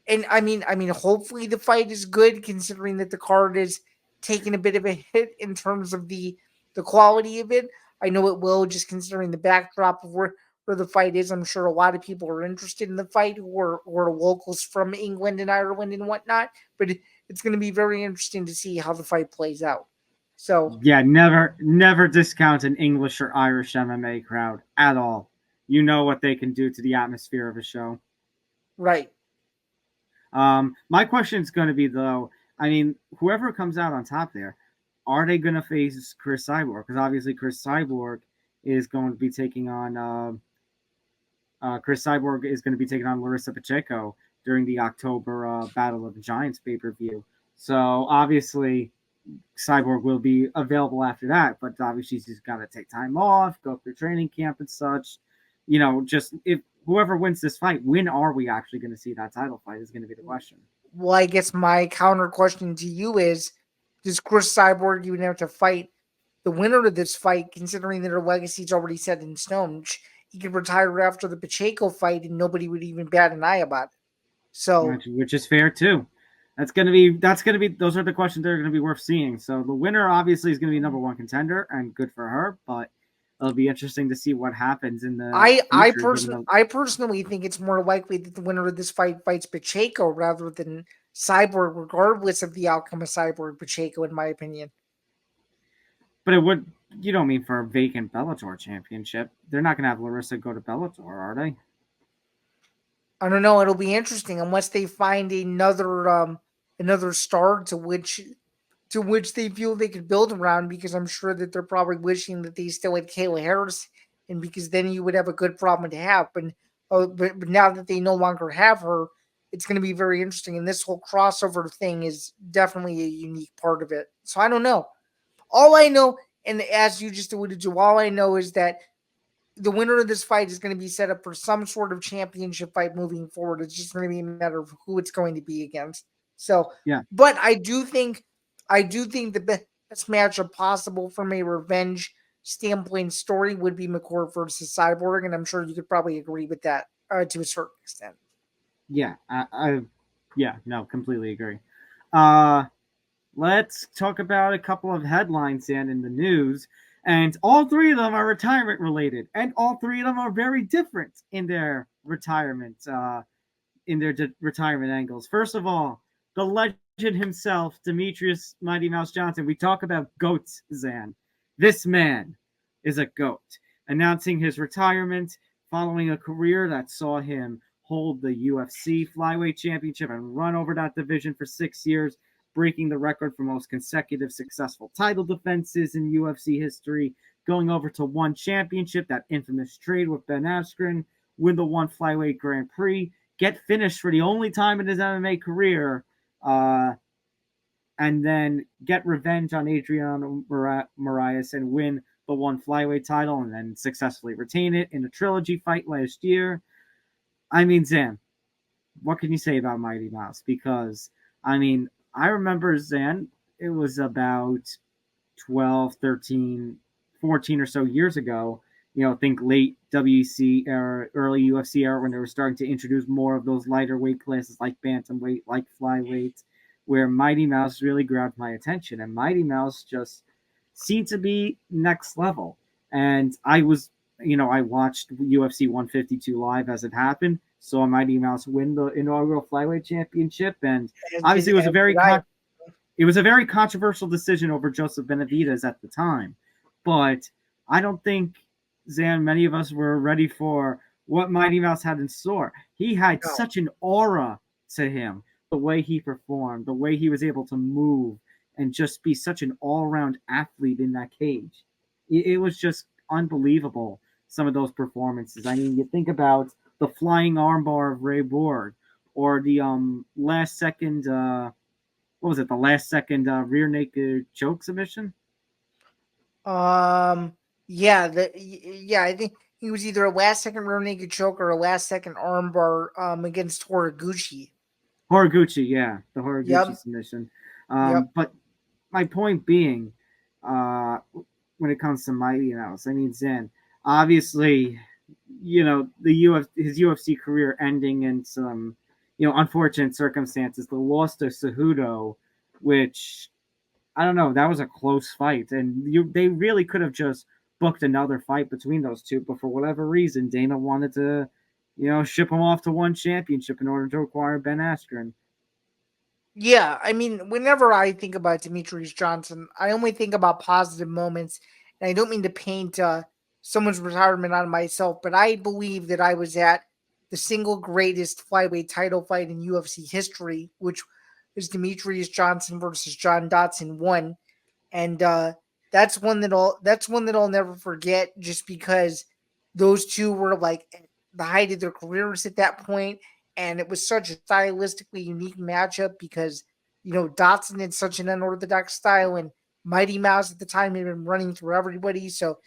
and I mean, hopefully the fight is good, considering that the card is taking a bit of a hit in terms of the quality of it. I know it will, just considering the backdrop of where the fight is. I'm sure a lot of people are interested in the fight who are locals from England and Ireland and whatnot. But it's going to be very interesting to see how the fight plays out. So yeah, never discount an English or Irish MMA crowd at all. You know what they can do to the atmosphere of a show. right. My question is going to be, though, I mean, whoever comes out on top there, are they going to face Chris Cyborg? Because obviously Chris Cyborg is going to be taking on Larissa Pacheco during the October Battle of the Giants pay-per-view. So obviously Cyborg will be available after that, but obviously she's got to take time off, go through training camp and such. You know, just if whoever wins this fight, when are we actually going to see that title fight is going to be the question. Well, I guess my counter question to you is, does Chris Cyborg even have to fight the winner of this fight, considering that her legacy is already set in stone? He could retire after the Pacheco fight and nobody would even bat an eye about it. So, which is fair too. Those are the questions that are going to be worth seeing. So the winner obviously is going to be number one contender, and good for her, but it'll be interesting to see what happens in the I personally think it's more likely that the winner of this fight fights Pacheco rather than Cyborg, regardless of the outcome of Cyborg Pacheco, in my opinion. But you don't mean for a vacant Bellator championship. They're not going to have Larissa go to Bellator, are they? I don't know. It'll be interesting unless they find another star to which they feel they could build around, because I'm sure that they're probably wishing that they still had Kayla Harris, and because then you would have a good problem to have. But now that they no longer have her, it's going to be very interesting. And this whole crossover thing is definitely a unique part of it. So I don't know. All I know, and as you just alluded to, all I know is that the winner of this fight is going to be set up for some sort of championship fight moving forward. It's just going to be a matter of who it's going to be against. So, yeah. But I do think the best matchup possible from a revenge standpoint story would be McCord versus Cyborg, and I'm sure you could probably agree with that to a certain extent. Yeah, completely agree. Let's talk about a couple of headlines in the news. And all three of them are retirement related, and all three of them are very different in their retirement, retirement angles. First of all, the legend himself, Demetrious Mighty Mouse Johnson. We talk about goats, Zain. This man is a goat, announcing his retirement following a career that saw him hold the UFC Flyweight Championship and run over that division for 6 years, breaking the record for most consecutive successful title defenses in UFC history, going over to one championship, that infamous trade with Ben Askren, win the one Flyweight Grand Prix, get finished for the only time in his MMA career, and then get revenge on Adriano Moraes and win the one Flyweight title, and then successfully retain it in a trilogy fight last year. I mean, Zain, what can you say about Mighty Mouse? Because, I mean, I remember, Zain, it was about 12, 13, 14 or so years ago, think late WEC era, early UFC era, when they were starting to introduce more of those lighter weight classes like bantamweight, like flyweight, where Mighty Mouse really grabbed my attention. And Mighty Mouse just seemed to be next level. And I was, I watched UFC 152 live as it happened, saw Mighty Mouse win the inaugural flyweight championship, and obviously it was a very controversial decision over Joseph Benavidez at the time. But I don't think, Zain, many of us were ready for what Mighty Mouse had in store. He had such an aura to him, the way he performed, the way he was able to move, and just be such an all-around athlete in that cage. It was just unbelievable, some of those performances. I mean, you think about the flying armbar of Ray Borg, or the last second rear naked choke submission. I think he was either a last second rear naked choke or a last second armbar against Horiguchi. Horiguchi, yeah, the Horiguchi Yep. submission. Yep. But my point being, when it comes to Mighty Mouse, I mean Zain, obviously, his UFC career ending in some, unfortunate circumstances. The loss to Cejudo, which I don't know, that was a close fight, and they really could have just booked another fight between those two, but for whatever reason, Dana wanted to, ship him off to one championship in order to acquire Ben Askren. Yeah, I mean, whenever I think about Demetrious Johnson, I only think about positive moments, and I don't mean to paint someone's retirement on myself, but I believe that I was at the single greatest flyweight title fight in UFC history, which is Demetrious Johnson versus John Dodson 1, and that's one that I'll never forget, just because those two were like at the height of their careers at that point, and it was such a stylistically unique matchup because Dotson had such an unorthodox style, and Mighty Mouse at the time had been running through everybody. So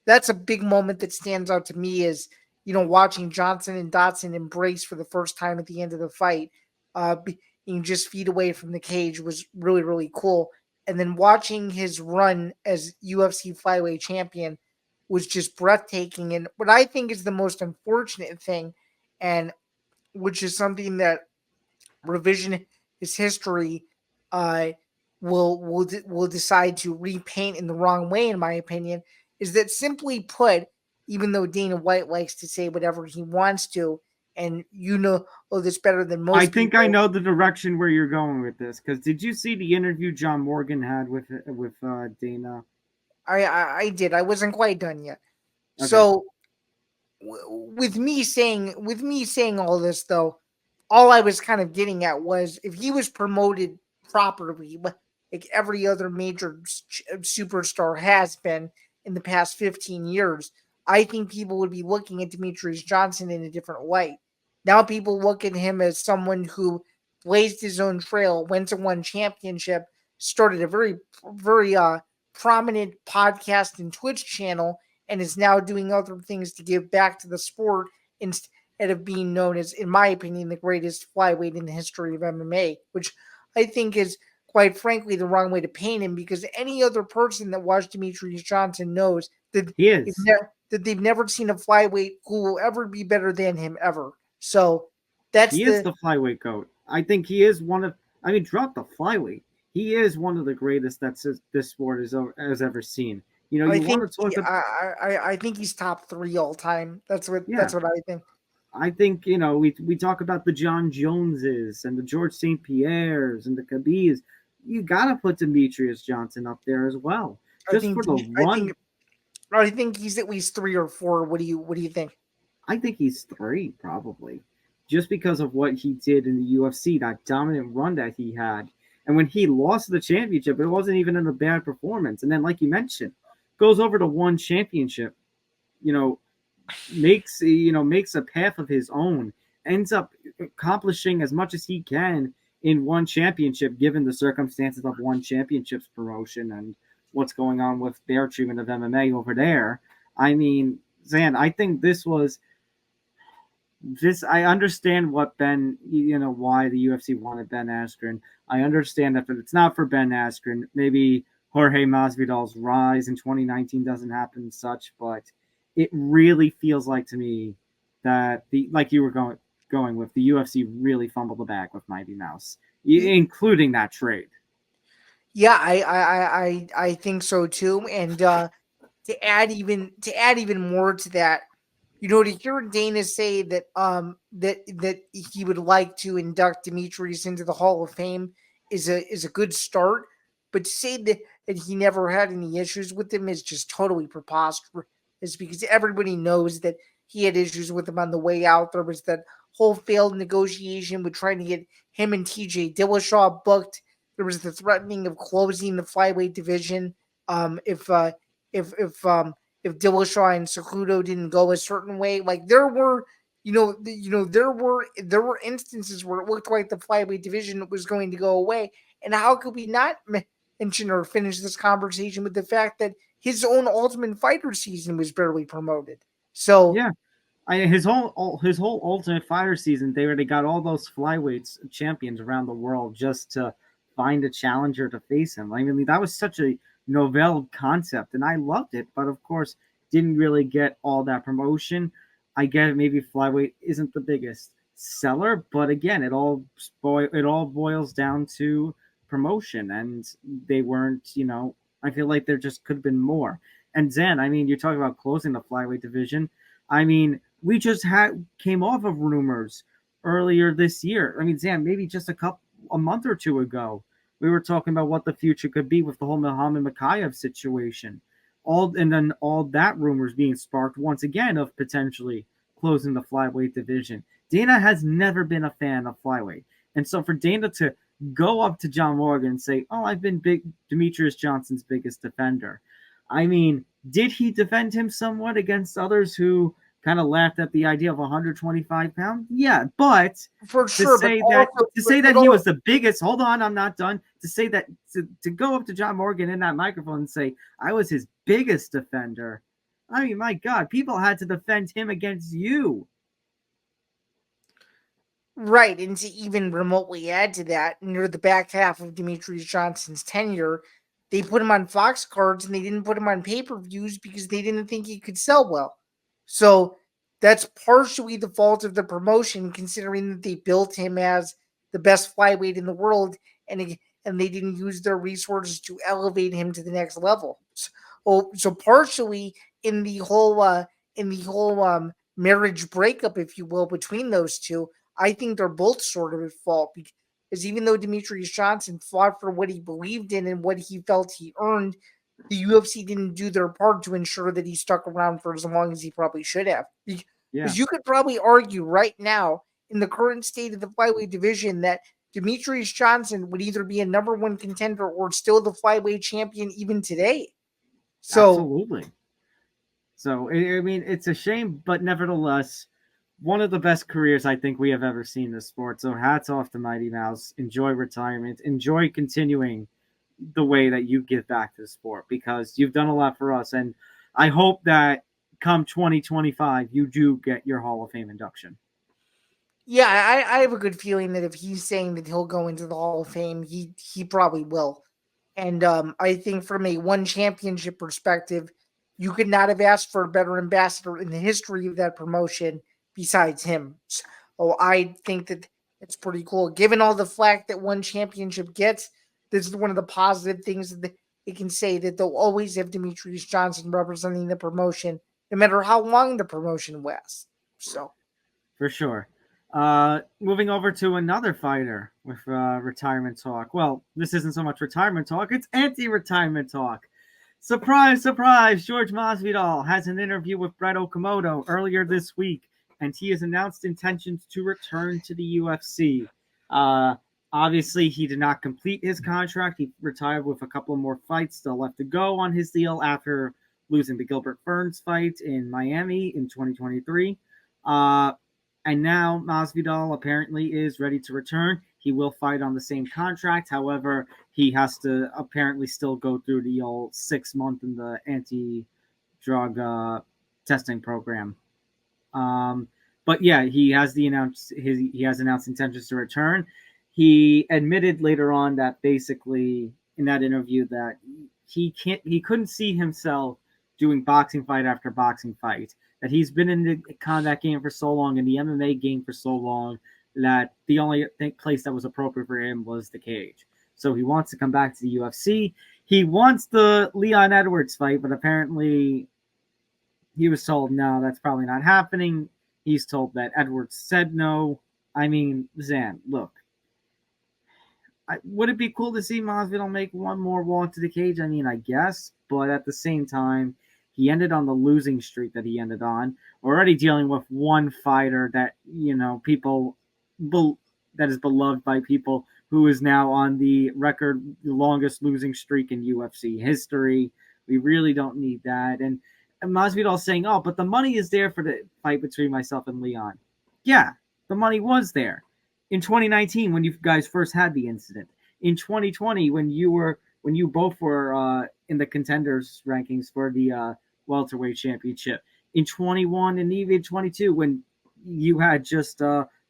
that's a big moment that stands out to me is watching Johnson and Dotson embrace for the first time at the end of the fight, being just feet away from the cage was really really cool. And then watching his run as UFC flyweight champion was just breathtaking. And what I think is the most unfortunate thing, and which is something that revisionist history uh, will decide to repaint in the wrong way, in my opinion, is that simply put, even though Dana White likes to say whatever he wants to, and this better than most I think people. I know the direction where you're going with this. Because did you see the interview John Morgan had with Dana? I did. I wasn't quite done yet. Okay. So with me saying all this though, all I was kind of getting at was if he was promoted properly, like every other major superstar has been in the past 15 years, I think people would be looking at Demetrious Johnson in a different light. Now people look at him as someone who blazed his own trail, went to one championship, started a very, very prominent podcast and Twitch channel, and is now doing other things to give back to the sport instead of being known as, in my opinion, the greatest flyweight in the history of MMA, which I think is, quite frankly, the wrong way to paint him, because any other person that watched Demetrious Johnson knows that He is. they've never seen a flyweight who will ever be better than him ever. So that's He is the flyweight goat. I think he is one of. I mean, drop the flyweight. He is one of the greatest that this sport has ever seen. I think he's top 3 all time. That's what I think. I think we talk about the John Joneses and the George St. Pierres and the Khabibs. You gotta put Demetrious Johnson up there as well. I think he's at least 3 or 4. What do you think? I think he's 3 probably, just because of what he did in the UFC, that dominant run that he had, and when he lost the championship, it wasn't even in a bad performance. And then, like you mentioned, goes over to one championship, makes a path of his own, ends up accomplishing as much as he can in one championship, given the circumstances of one championship's promotion and what's going on with their treatment of MMA over there. I mean, Zain, I think I understand what why the UFC wanted Ben Askren. I understand that if it's not for Ben Askren, maybe Jorge Masvidal's rise in 2019 doesn't happen and such, but it really feels like to me that like you were going with, the UFC really fumbled the bag with Mighty Mouse, including that trade. Yeah, I think so too. And to add even more to that, to hear Dana say that that he would like to induct Demetrious into the Hall of Fame is a good start. But to say that he never had any issues with him is just totally preposterous. Is because everybody knows that he had issues with him on the way out. There was that whole failed negotiation with trying to get him and TJ Dillashaw booked. There was the threatening of closing the flyweight division if Dillashaw and Cejudo didn't go a certain way. Like there were there were instances where it looked like the flyweight division was going to go away. And how could we not mention or finish this conversation with the fact that his own Ultimate Fighter season was barely promoted? So yeah, His whole Ultimate Fighter season, they got all those flyweights champions around the world just to find a challenger to face him. I mean, that was such a novel concept, and I loved it. But of course, didn't really get all that promotion. I get maybe flyweight isn't the biggest seller, but again, it all boils down to promotion, and they weren't. I feel like there just could have been more. And Zen, I mean, you're talking about closing the flyweight division. I mean, we just came off of rumors earlier this year. I mean, Zan, maybe just a month or two ago, we were talking about what the future could be with the whole Muhammad Makayev situation. And then all that rumors being sparked once again of potentially closing the flyweight division. Dana has never been a fan of flyweight. And so for Dana to go up to John Morgan and say, "Oh, I've been Demetrious Johnson's biggest defender." I mean, did he defend him somewhat against others who kind of laughed at the idea of 125 pounds? Yeah, but for sure. To say that he was the biggest, hold on, I'm not done. To say that, to go up to John Morgan in that microphone and say, I was his biggest defender. I mean, my God, people had to defend him against you. Right, and to even remotely add to that, near the back half of Demetrious Johnson's tenure, they put him on Fox cards and they didn't put him on pay-per-views because they didn't think he could sell well. So that's partially the fault of the promotion, considering that they built him as the best flyweight in the world, and they didn't use their resources to elevate him to the next level. So partially in the whole marriage breakup, if you will, between those two, I think they're both sort of at fault, because even though Demetrious Johnson fought for what he believed in and what he felt he earned, the UFC didn't do their part to ensure that he stuck around for as long as he probably should have. Because you could probably argue right now, in the current state of the flyweight division, that Demetrious Johnson would either be a number one contender or still the flyweight champion even today. So, absolutely. So, I mean, it's a shame, but nevertheless, one of the best careers I think we have ever seen in the sport. So hats off to Mighty Mouse. Enjoy retirement. Enjoy continuing the way that you give back to the sport, because you've done a lot for us. And I hope that come 2025, you do get your Hall of Fame induction. Yeah, I have a good feeling that if he's saying that he'll go into the Hall of Fame, he probably will. And I think from a one championship perspective, you could not have asked for a better ambassador in the history of that promotion besides him. So I think that it's pretty cool. Given all the flack that one championship gets, this is one of the positive things that they can say, that they'll always have Demetrious Johnson representing the promotion, no matter how long the promotion lasts. So, for sure. Moving over to another fighter with retirement talk. Well, this isn't so much retirement talk, it's anti-retirement talk. Surprise, surprise, Jorge Masvidal has an interview with Brett Okamoto earlier this week, and he has announced intentions to return to the UFC. Obviously, he did not complete his contract. He retired with a couple more fights still left to go on his deal after losing the Gilbert Burns fight in Miami in 2023. And now Masvidal apparently is ready to return. He will fight on the same contract. However, he has to apparently still go through the old 6 month in the anti-drug testing program. But yeah, he has announced intentions to return. He admitted later on that basically in that interview that he couldn't see himself doing boxing fight after boxing fight. That he's been in the combat game for so long, in the MMA game for so long, that the only place that was appropriate for him was the cage. So he wants to come back to the UFC. He wants the Leon Edwards fight, but apparently he was told, no, that's probably not happening. He's told that Edwards said no. I mean, Zan, look. Would it be cool to see Masvidal make one more walk to the cage? I mean, I guess. But at the same time, he ended on the losing streak that he ended on. Already dealing with one fighter that, that is beloved by people, who is now on the record longest losing streak in UFC history. We really don't need that. And Masvidal saying, oh, but the money is there for the fight between myself and Leon. Yeah, the money was there. In 2019, when you guys first had the incident. In 2020, when you both were in the contenders rankings for the welterweight championship. in 21 and even 22 when you had just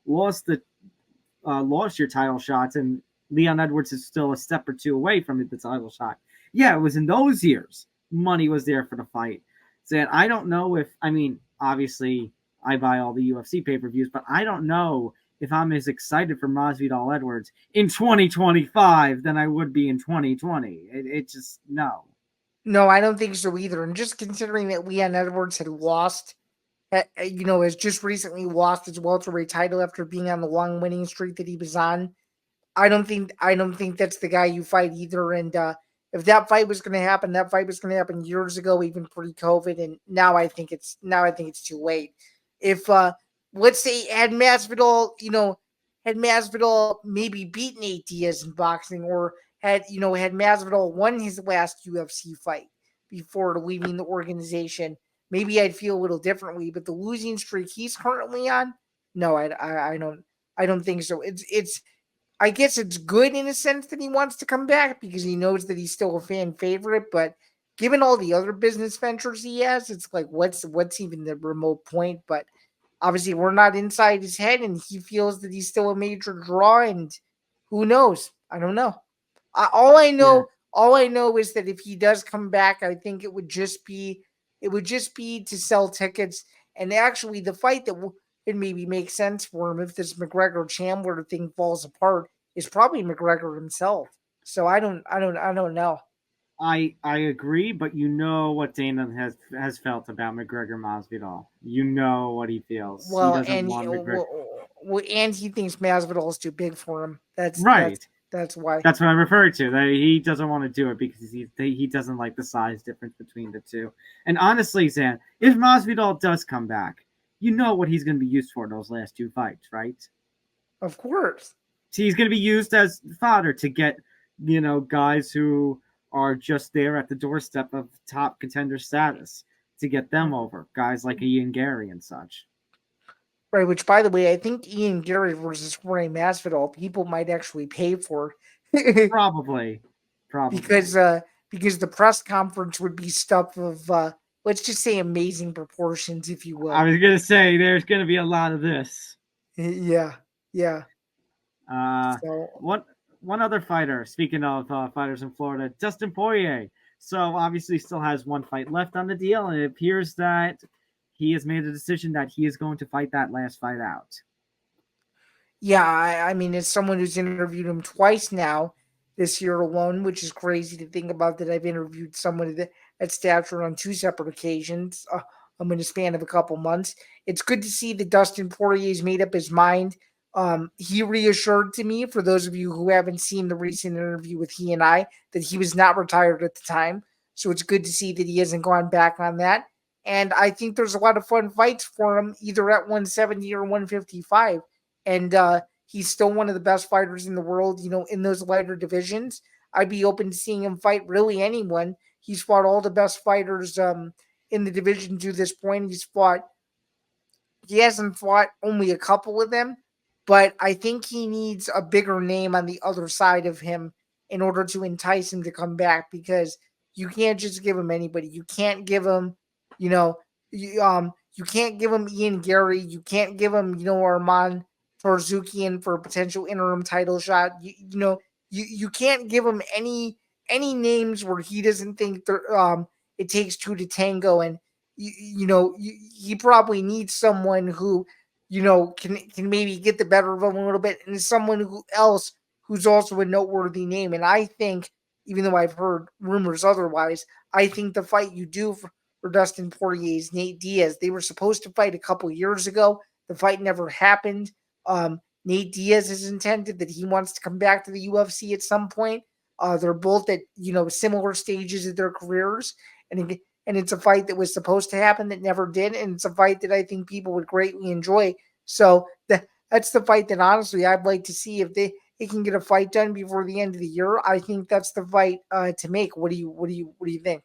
lost your title shots and Leon Edwards is still a step or two away from the title shot. Yeah, it was in those years. Money was there for the fight. So I don't know if, I mean, obviously I buy all the UFC pay-per-views, but I don't know if I'm as excited for Masvidal Edwards in 2025 than I would be in 2020. It just, no. No, I don't think so either. And just considering that Leon Edwards had lost, has just recently lost his welterweight title after being on the long winning streak that he was on, I don't think that's the guy you fight either. And if that fight was going to happen, that fight was going to happen years ago, even pre-COVID. And now I think it's too late. If let's say had Masvidal maybe beat Nate Diaz in boxing, or had Masvidal won his last UFC fight before leaving the organization, maybe I'd feel a little differently. But the losing streak he's currently on, no, I don't think so. I guess it's good in a sense that he wants to come back because he knows that he's still a fan favorite. But given all the other business ventures he has, it's like, what's even the remote point? But obviously, we're not inside his head, and he feels that he's still a major draw. And who knows? I don't know. All I know is that if he does come back, I think it would just be to sell tickets. And actually, the fight that it maybe makes sense for him if this McGregor Chandler thing falls apart is probably McGregor himself. So I don't know. I agree, but you know what Dana has felt about McGregor Masvidal. You know what he feels. Well, he doesn't want McGregor. And he thinks Masvidal is too big for him. That's right. That's why. That's what I'm referring to. That he doesn't want to do it because he doesn't like the size difference between the two. And honestly, Zain, if Masvidal does come back, you know what he's going to be used for those last two fights, right? Of course. He's going to be used as fodder to get, guys who are just there at the doorstep of top contender status to get them over. Guys like Ian Gary and such. Right, which, by the way, I think Ian Gary versus Jorge Masvidal, people might actually pay for. Probably. Because the press conference would be stuff of, let's just say, amazing proportions, if you will. I was going to say, there's going to be a lot of this. Yeah. So, one other fighter, speaking of fighters in Florida, Dustin Poirier. So, obviously, still has one fight left on the deal, and it appears that he has made a decision that he is going to fight that last fight out. Yeah, I mean, as someone who's interviewed him twice now this year alone, which is crazy to think about that I've interviewed someone at stature on two separate occasions in the span of a couple months. It's good to see that Dustin Poirier's made up his mind. He reassured to me, for those of you who haven't seen the recent interview with he and I, that he was not retired at the time. So it's good to see that he hasn't gone back on that. And I think there's a lot of fun fights for him, either at 170 or 155. And he's still one of the best fighters in the world, in those lighter divisions. I'd be open to seeing him fight really anyone. He's fought all the best fighters in the division to this point. He hasn't fought only a couple of them, but I think he needs a bigger name on the other side of him in order to entice him to come back, because you can't just give him anybody. You can't give him, you can't give him Ian Gary. You can't give him, Arman Tarzukian for a potential interim title shot. You can't give him any names where he doesn't think it takes two to tango, and he probably needs someone who can maybe get the better of him a little bit, and someone who's also a noteworthy name. And I think, even though I've heard rumors otherwise, I think the fight you do for Dustin Poirier is Nate Diaz. They were supposed to fight a couple years ago. The fight never happened. Nate Diaz has intended that he wants to come back to the UFC at some point. They're both at similar stages of their careers, and it's a fight that was supposed to happen that never did, and it's a fight that I think people would greatly enjoy. So that's the fight that honestly I'd like to see if they can get a fight done before the end of the year. I think that's the fight to make. What do you think?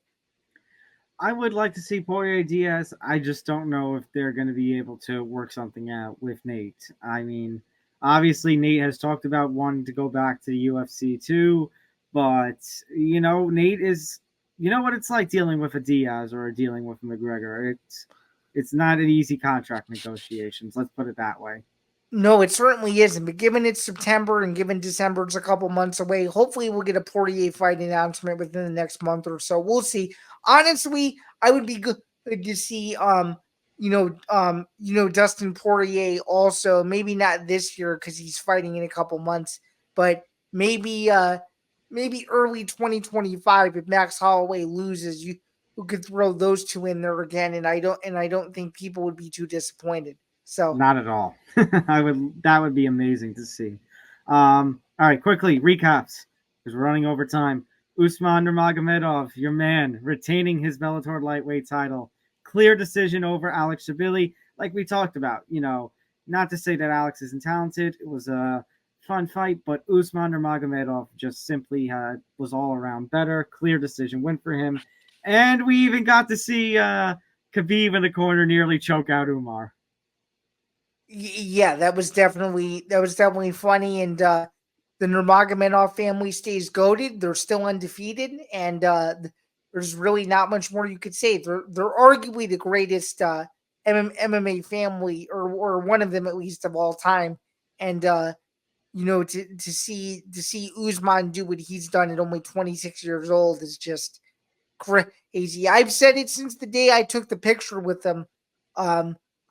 I would like to see Poirier Diaz. I just don't know if they're going to be able to work something out with Nate. I mean, obviously Nate has talked about wanting to go back to the UFC too, but Nate is, what it's like dealing with a Diaz or dealing with a McGregor. it's not an easy contract negotiations. Let's put it that way. No, it certainly isn't. But given it's September and given December's a couple months away, hopefully we'll get a Poirier fight announcement within the next month or so. We'll see. Honestly, I would be good to see Dustin Poirier also, maybe not this year because he's fighting in a couple months, but maybe early 2025 if Max Holloway loses, you could throw those two in there again, and I don't think people would be too disappointed. So Not at all. That would be amazing to see. All right, quickly recaps because we're running over time. Usman Nurmagomedov, your man, retaining his Bellator lightweight title. Clear decision over Alex Shabili, like we talked about. Not to say that Alex isn't talented. It was a fun fight, but Usman Nurmagomedov just simply was all around better. Clear decision win for him. And we even got to see Khabib in the corner nearly choke out Umar. Yeah, that was definitely funny, and the Nurmagomedov family stays goated. They're still undefeated, and there's really not much more you could say. They're arguably the greatest MMA family, or one of them at least of all time. And to see Usman do what he's done at only 26 years old is just crazy. I've said it since the day I took the picture with him.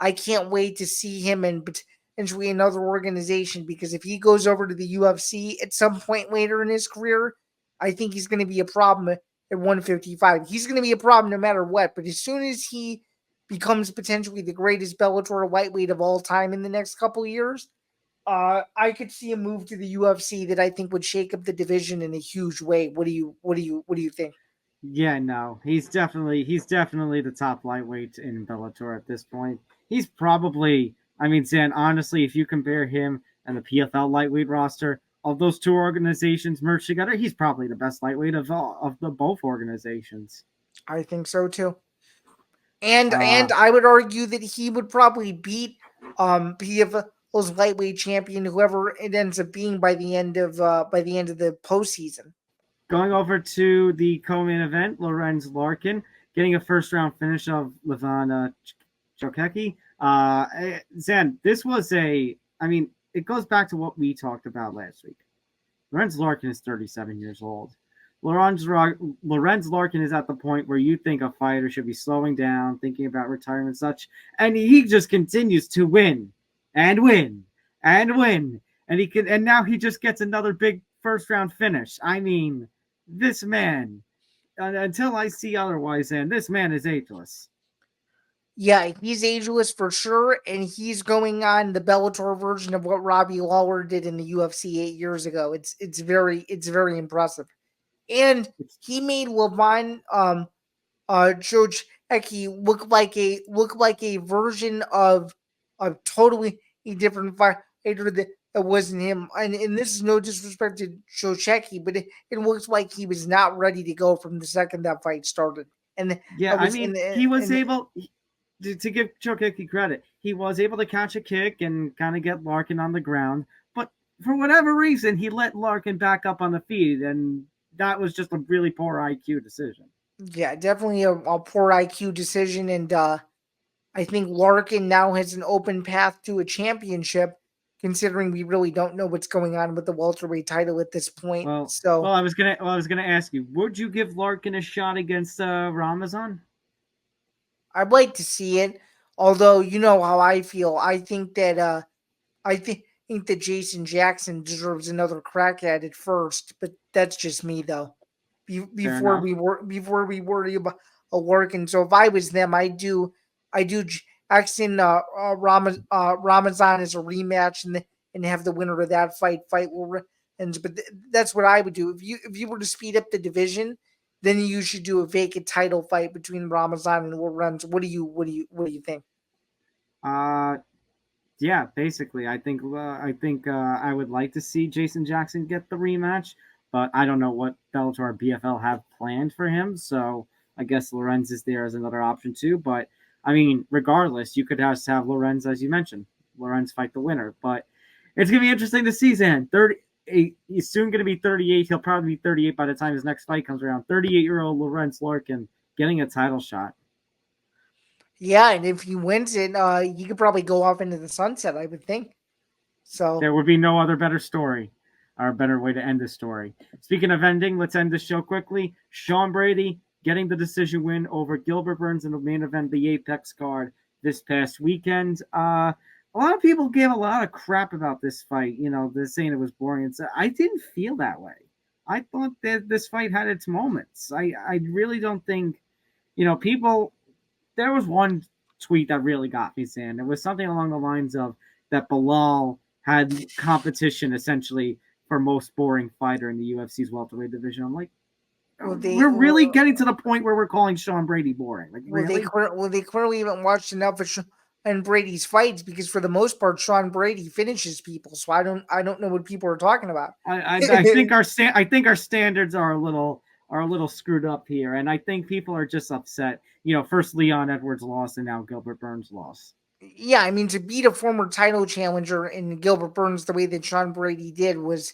I can't wait to see him in potentially another organization, because if he goes over to the UFC at some point later in his career, I think he's going to be a problem at 155. He's going to be a problem no matter what. But as soon as he becomes potentially the greatest Bellator lightweight of all time in the next couple of years, I could see a move to the UFC that I think would shake up the division in a huge way. What do you think? Yeah, no, he's definitely the top lightweight in Bellator at this point. He's probably, Zain, honestly, if you compare him and the PFL lightweight roster of those two organizations merged together, he's probably the best lightweight of the both organizations. I think so too. And I would argue that he would probably beat PFL's lightweight champion, whoever it ends up being by the end of the postseason. Going over to the co-main event, Lorenz Larkin getting a first-round finish of Levon Chokecki. Zain, this was it goes back to what we talked about last week. Lorenz Larkin is 37 years old. Lorenz Larkin is at the point where you think a fighter should be slowing down, thinking about retirement and such, and he just continues to win and win and win, and now he just gets another big first-round finish. This man, until I see otherwise, and this man is ageless. Yeah, he's ageless for sure, and he's going on the Bellator version of what Robbie Lawler did in the UFC 8 years ago. It's very impressive, and he made Levon Chokecki look like a version of a totally different fighter that wasn't him. And this is no disrespect to Chokecki, but it looks like he was not ready to go from the second that fight started. And yeah, he was able to give Chokecki credit. He was able to catch a kick and kind of get Larkin on the ground, but for whatever reason, he let Larkin back up on the feet, and that was just a really poor IQ decision. Yeah, definitely a poor IQ decision, and I think Larkin now has an open path to a championship, considering we really don't know what's going on with the welterweight title at this point. I was gonna ask you, would you give Larkin a shot against Ramazan? I'd like to see it, although you know how I feel. I think that Jason Jackson deserves another crack at it first, but that's just me though. Before we worry about Larkin. So if I was them, I do Jackson Ramazan as a rematch and have the winner of that fight Lorenz. But that's what I would do. If you were to speed up the division, then you should do a vacant title fight between Ramazan and Lorenz. What do you think? Yeah, basically, I think I would like to see Jason Jackson get the rematch, but I don't know what Bellator or BFL have planned for him. So I guess Lorenz is there as another option too. But regardless, you could just have Lorenz, as you mentioned, Lorenz fight the winner. But it's gonna be interesting to see Zain. He's soon gonna be 38. He'll probably be 38 by the time his next fight comes around. 38-year-old Lorenz Larkin getting a title shot. Yeah, and if he wins it, he could probably go off into the sunset, I would think. So There would be no other better story or better way to end this story. Speaking of ending, let's end this show quickly. Sean Brady getting the decision win over Gilbert Burns in the main event, the Apex card this past weekend. A lot of people gave a lot of crap about this fight. They're saying it was boring. I didn't feel that way. I thought that this fight had its moments. I really don't think, people. There was one tweet that really got me, Zan. It was something along the lines of that Bilal had competition essentially for most boring fighter in the UFC's welterweight division. I'm like, we're really getting to the point where we're calling Sean Brady boring. Like, really? They clearly haven't watched enough of and Brady's fights, because for the most part, Sean Brady finishes people. So I don't know what people are talking about. I think our standards are a little screwed up here, and I think people are just upset. First Leon Edwards lost, and now Gilbert Burns lost. Yeah, I mean, to beat a former title challenger in Gilbert Burns the way that Sean Brady did was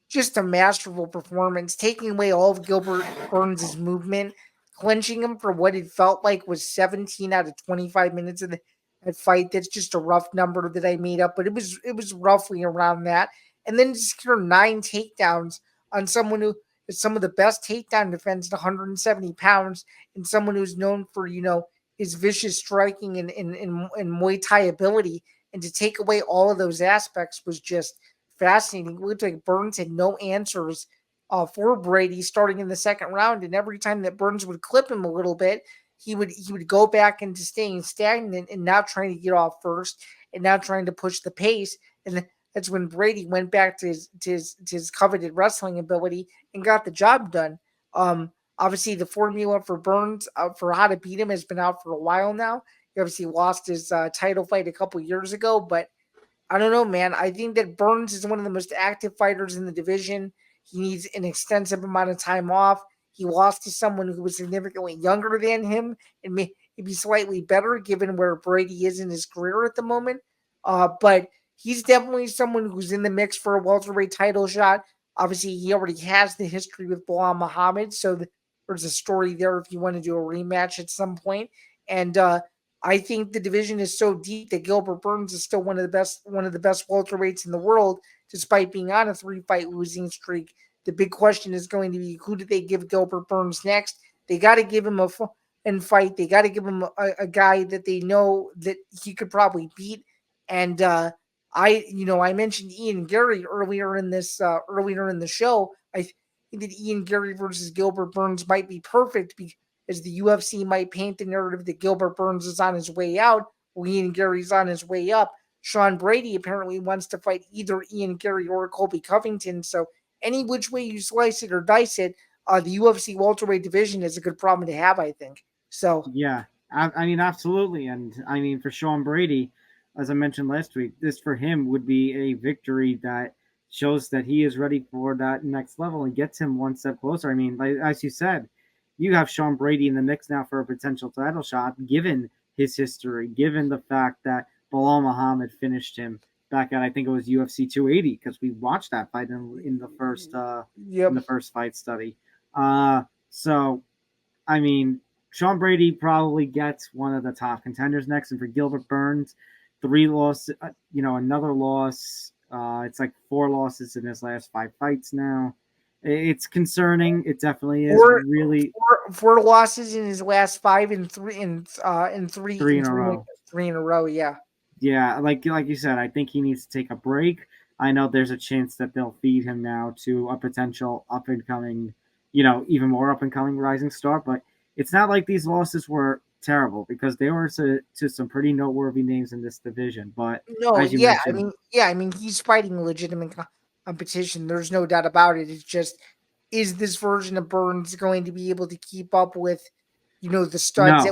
just a masterful performance, taking away all of Gilbert Burns' movement, clinching him for what it felt like was 17 out of 25 minutes of that fight. That's just a rough number that I made up, but it was roughly around that. And then to secure 9 takedowns on someone who is some of the best takedown defense at 170 pounds, and someone who's known for, his vicious striking and Muay Thai ability, and to take away all of those aspects was just fascinating. It looked like Burns had no answers for Brady starting in the second round, and every time that Burns would clip him a little bit, he would go back into staying stagnant and not trying to get off first and not trying to push the pace. And that's when Brady went back to his coveted wrestling ability and got the job done. Obviously, the formula for Burns for how to beat him has been out for a while now. He obviously lost his title fight a couple years ago, but I don't know, man. I think that Burns is one of the most active fighters in the division. He needs an extensive amount of time off. He lost to someone who was significantly younger than him and may be slightly better given where Brady is in his career at the moment. But he's definitely someone who's in the mix for a welterweight title shot. Obviously, he already has the history with Belal Muhammad, so there's a story there if you want to do a rematch at some point. And I think the division is so deep that Gilbert Burns is still one of the best welterweights in the world, despite being on a 3-fight losing streak. The big question is going to be, who do they give Gilbert Burns next? They got to give him a fight. They got to give him a guy that they know that he could probably beat. And I mentioned Ian Gary earlier in the show. I think that Ian Gary versus Gilbert Burns might be perfect as the UFC might paint the narrative that Gilbert Burns is on his way out, while Ian Gary's on his way up. Sean Brady apparently wants to fight either Ian Gary or Colby Covington. So any which way you slice it or dice it, the UFC welterweight division is a good problem to have, I think. So yeah, I mean, absolutely, and I mean, for Sean Brady, as I mentioned last week, this for him would be a victory that shows that he is ready for that next level and gets him one step closer. I mean, like, as you said, you have Sean Brady in the mix now for a potential title shot, given his history, given the fact that Belal Muhammad finished him back at, I think it was UFC 280, because we watched that fight in the first fight study. So, I mean, Sean Brady probably gets one of the top contenders next, and for Gilbert Burns, 3 losses, another loss. It's like 4 losses in his last 5 fights now. It's concerning. It definitely is. Really, 4 losses in his last 5 and 3 in 3 in a row. 3 in a row. Yeah. Yeah, like you said, I think he needs to take a break. I know there's a chance that they'll feed him now to a potential up and coming, even more up and coming rising star. But it's not like these losses were terrible, because they were to some pretty noteworthy names in this division. But no, I mean, he's fighting legitimate competition. There's no doubt about it. It's just, is this version of Burns going to be able to keep up with, the studs?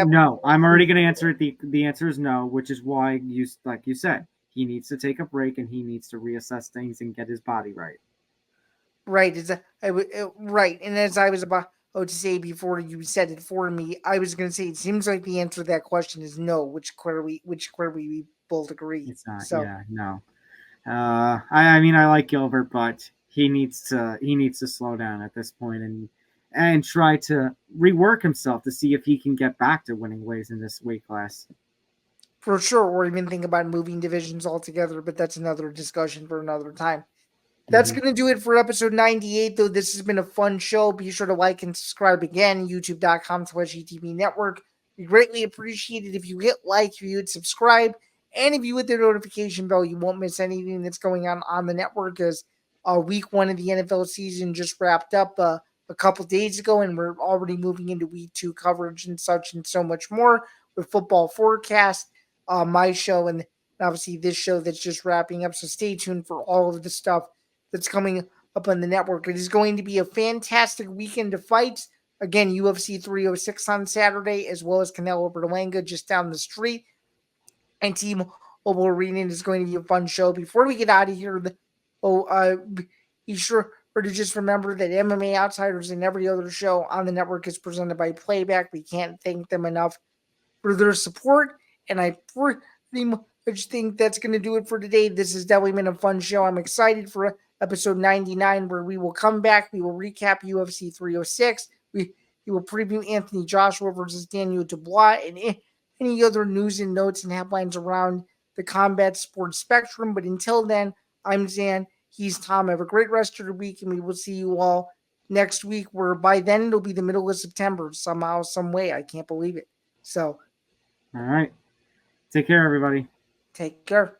No, I'm already going to answer it. The answer is no, which is why like you said, he needs to take a break and he needs to reassess things and get his body right. Right. Right. And as I was about to say before you said it for me, I was going to say, it seems like the answer to that question is no, which clearly we both agree. It's not. So, yeah, no. I mean, I like Gilbert, but he needs to slow down at this point and try to rework himself to see if he can get back to winning ways in this weight class. For sure, or even think about moving divisions altogether, but that's another discussion for another time. That's going to do it for episode 98, though. This has been a fun show. Be sure to like and subscribe again, youtube.com/ETB Network. We greatly appreciate it if you hit like, if you hit subscribe, and if you hit the notification bell, you won't miss anything that's going on the network, as week 1 of the NFL season just wrapped up a couple days ago, and we're already moving into week 2 coverage and such and so much more with Football Forecast, my show, and obviously this show that's just wrapping up. So stay tuned for all of the stuff that's coming up on the network. It is going to be a fantastic weekend of fights. Again, UFC 306 on Saturday, as well as Canelo Berlanga just down the street. And T-Mobile Arena is going to be a fun show. Before we get out of here, be sure to just remember that MMA Outsiders and every other show on the network is presented by Playback. We can't thank them enough for their support, and I pretty much think that's going to do it for today. This has definitely been a fun show. I'm excited for episode 99, where we will come back. We will recap UFC 306. We will preview Anthony Joshua versus Daniel Dubois and any other news and notes and headlines around the combat sports spectrum. But until then, I'm Zan. He's Tom. Have a great rest of the week, and we will see you all next week, where by then it'll be the middle of September somehow, some way. I can't believe it. So, all right. Take care, everybody. Take care.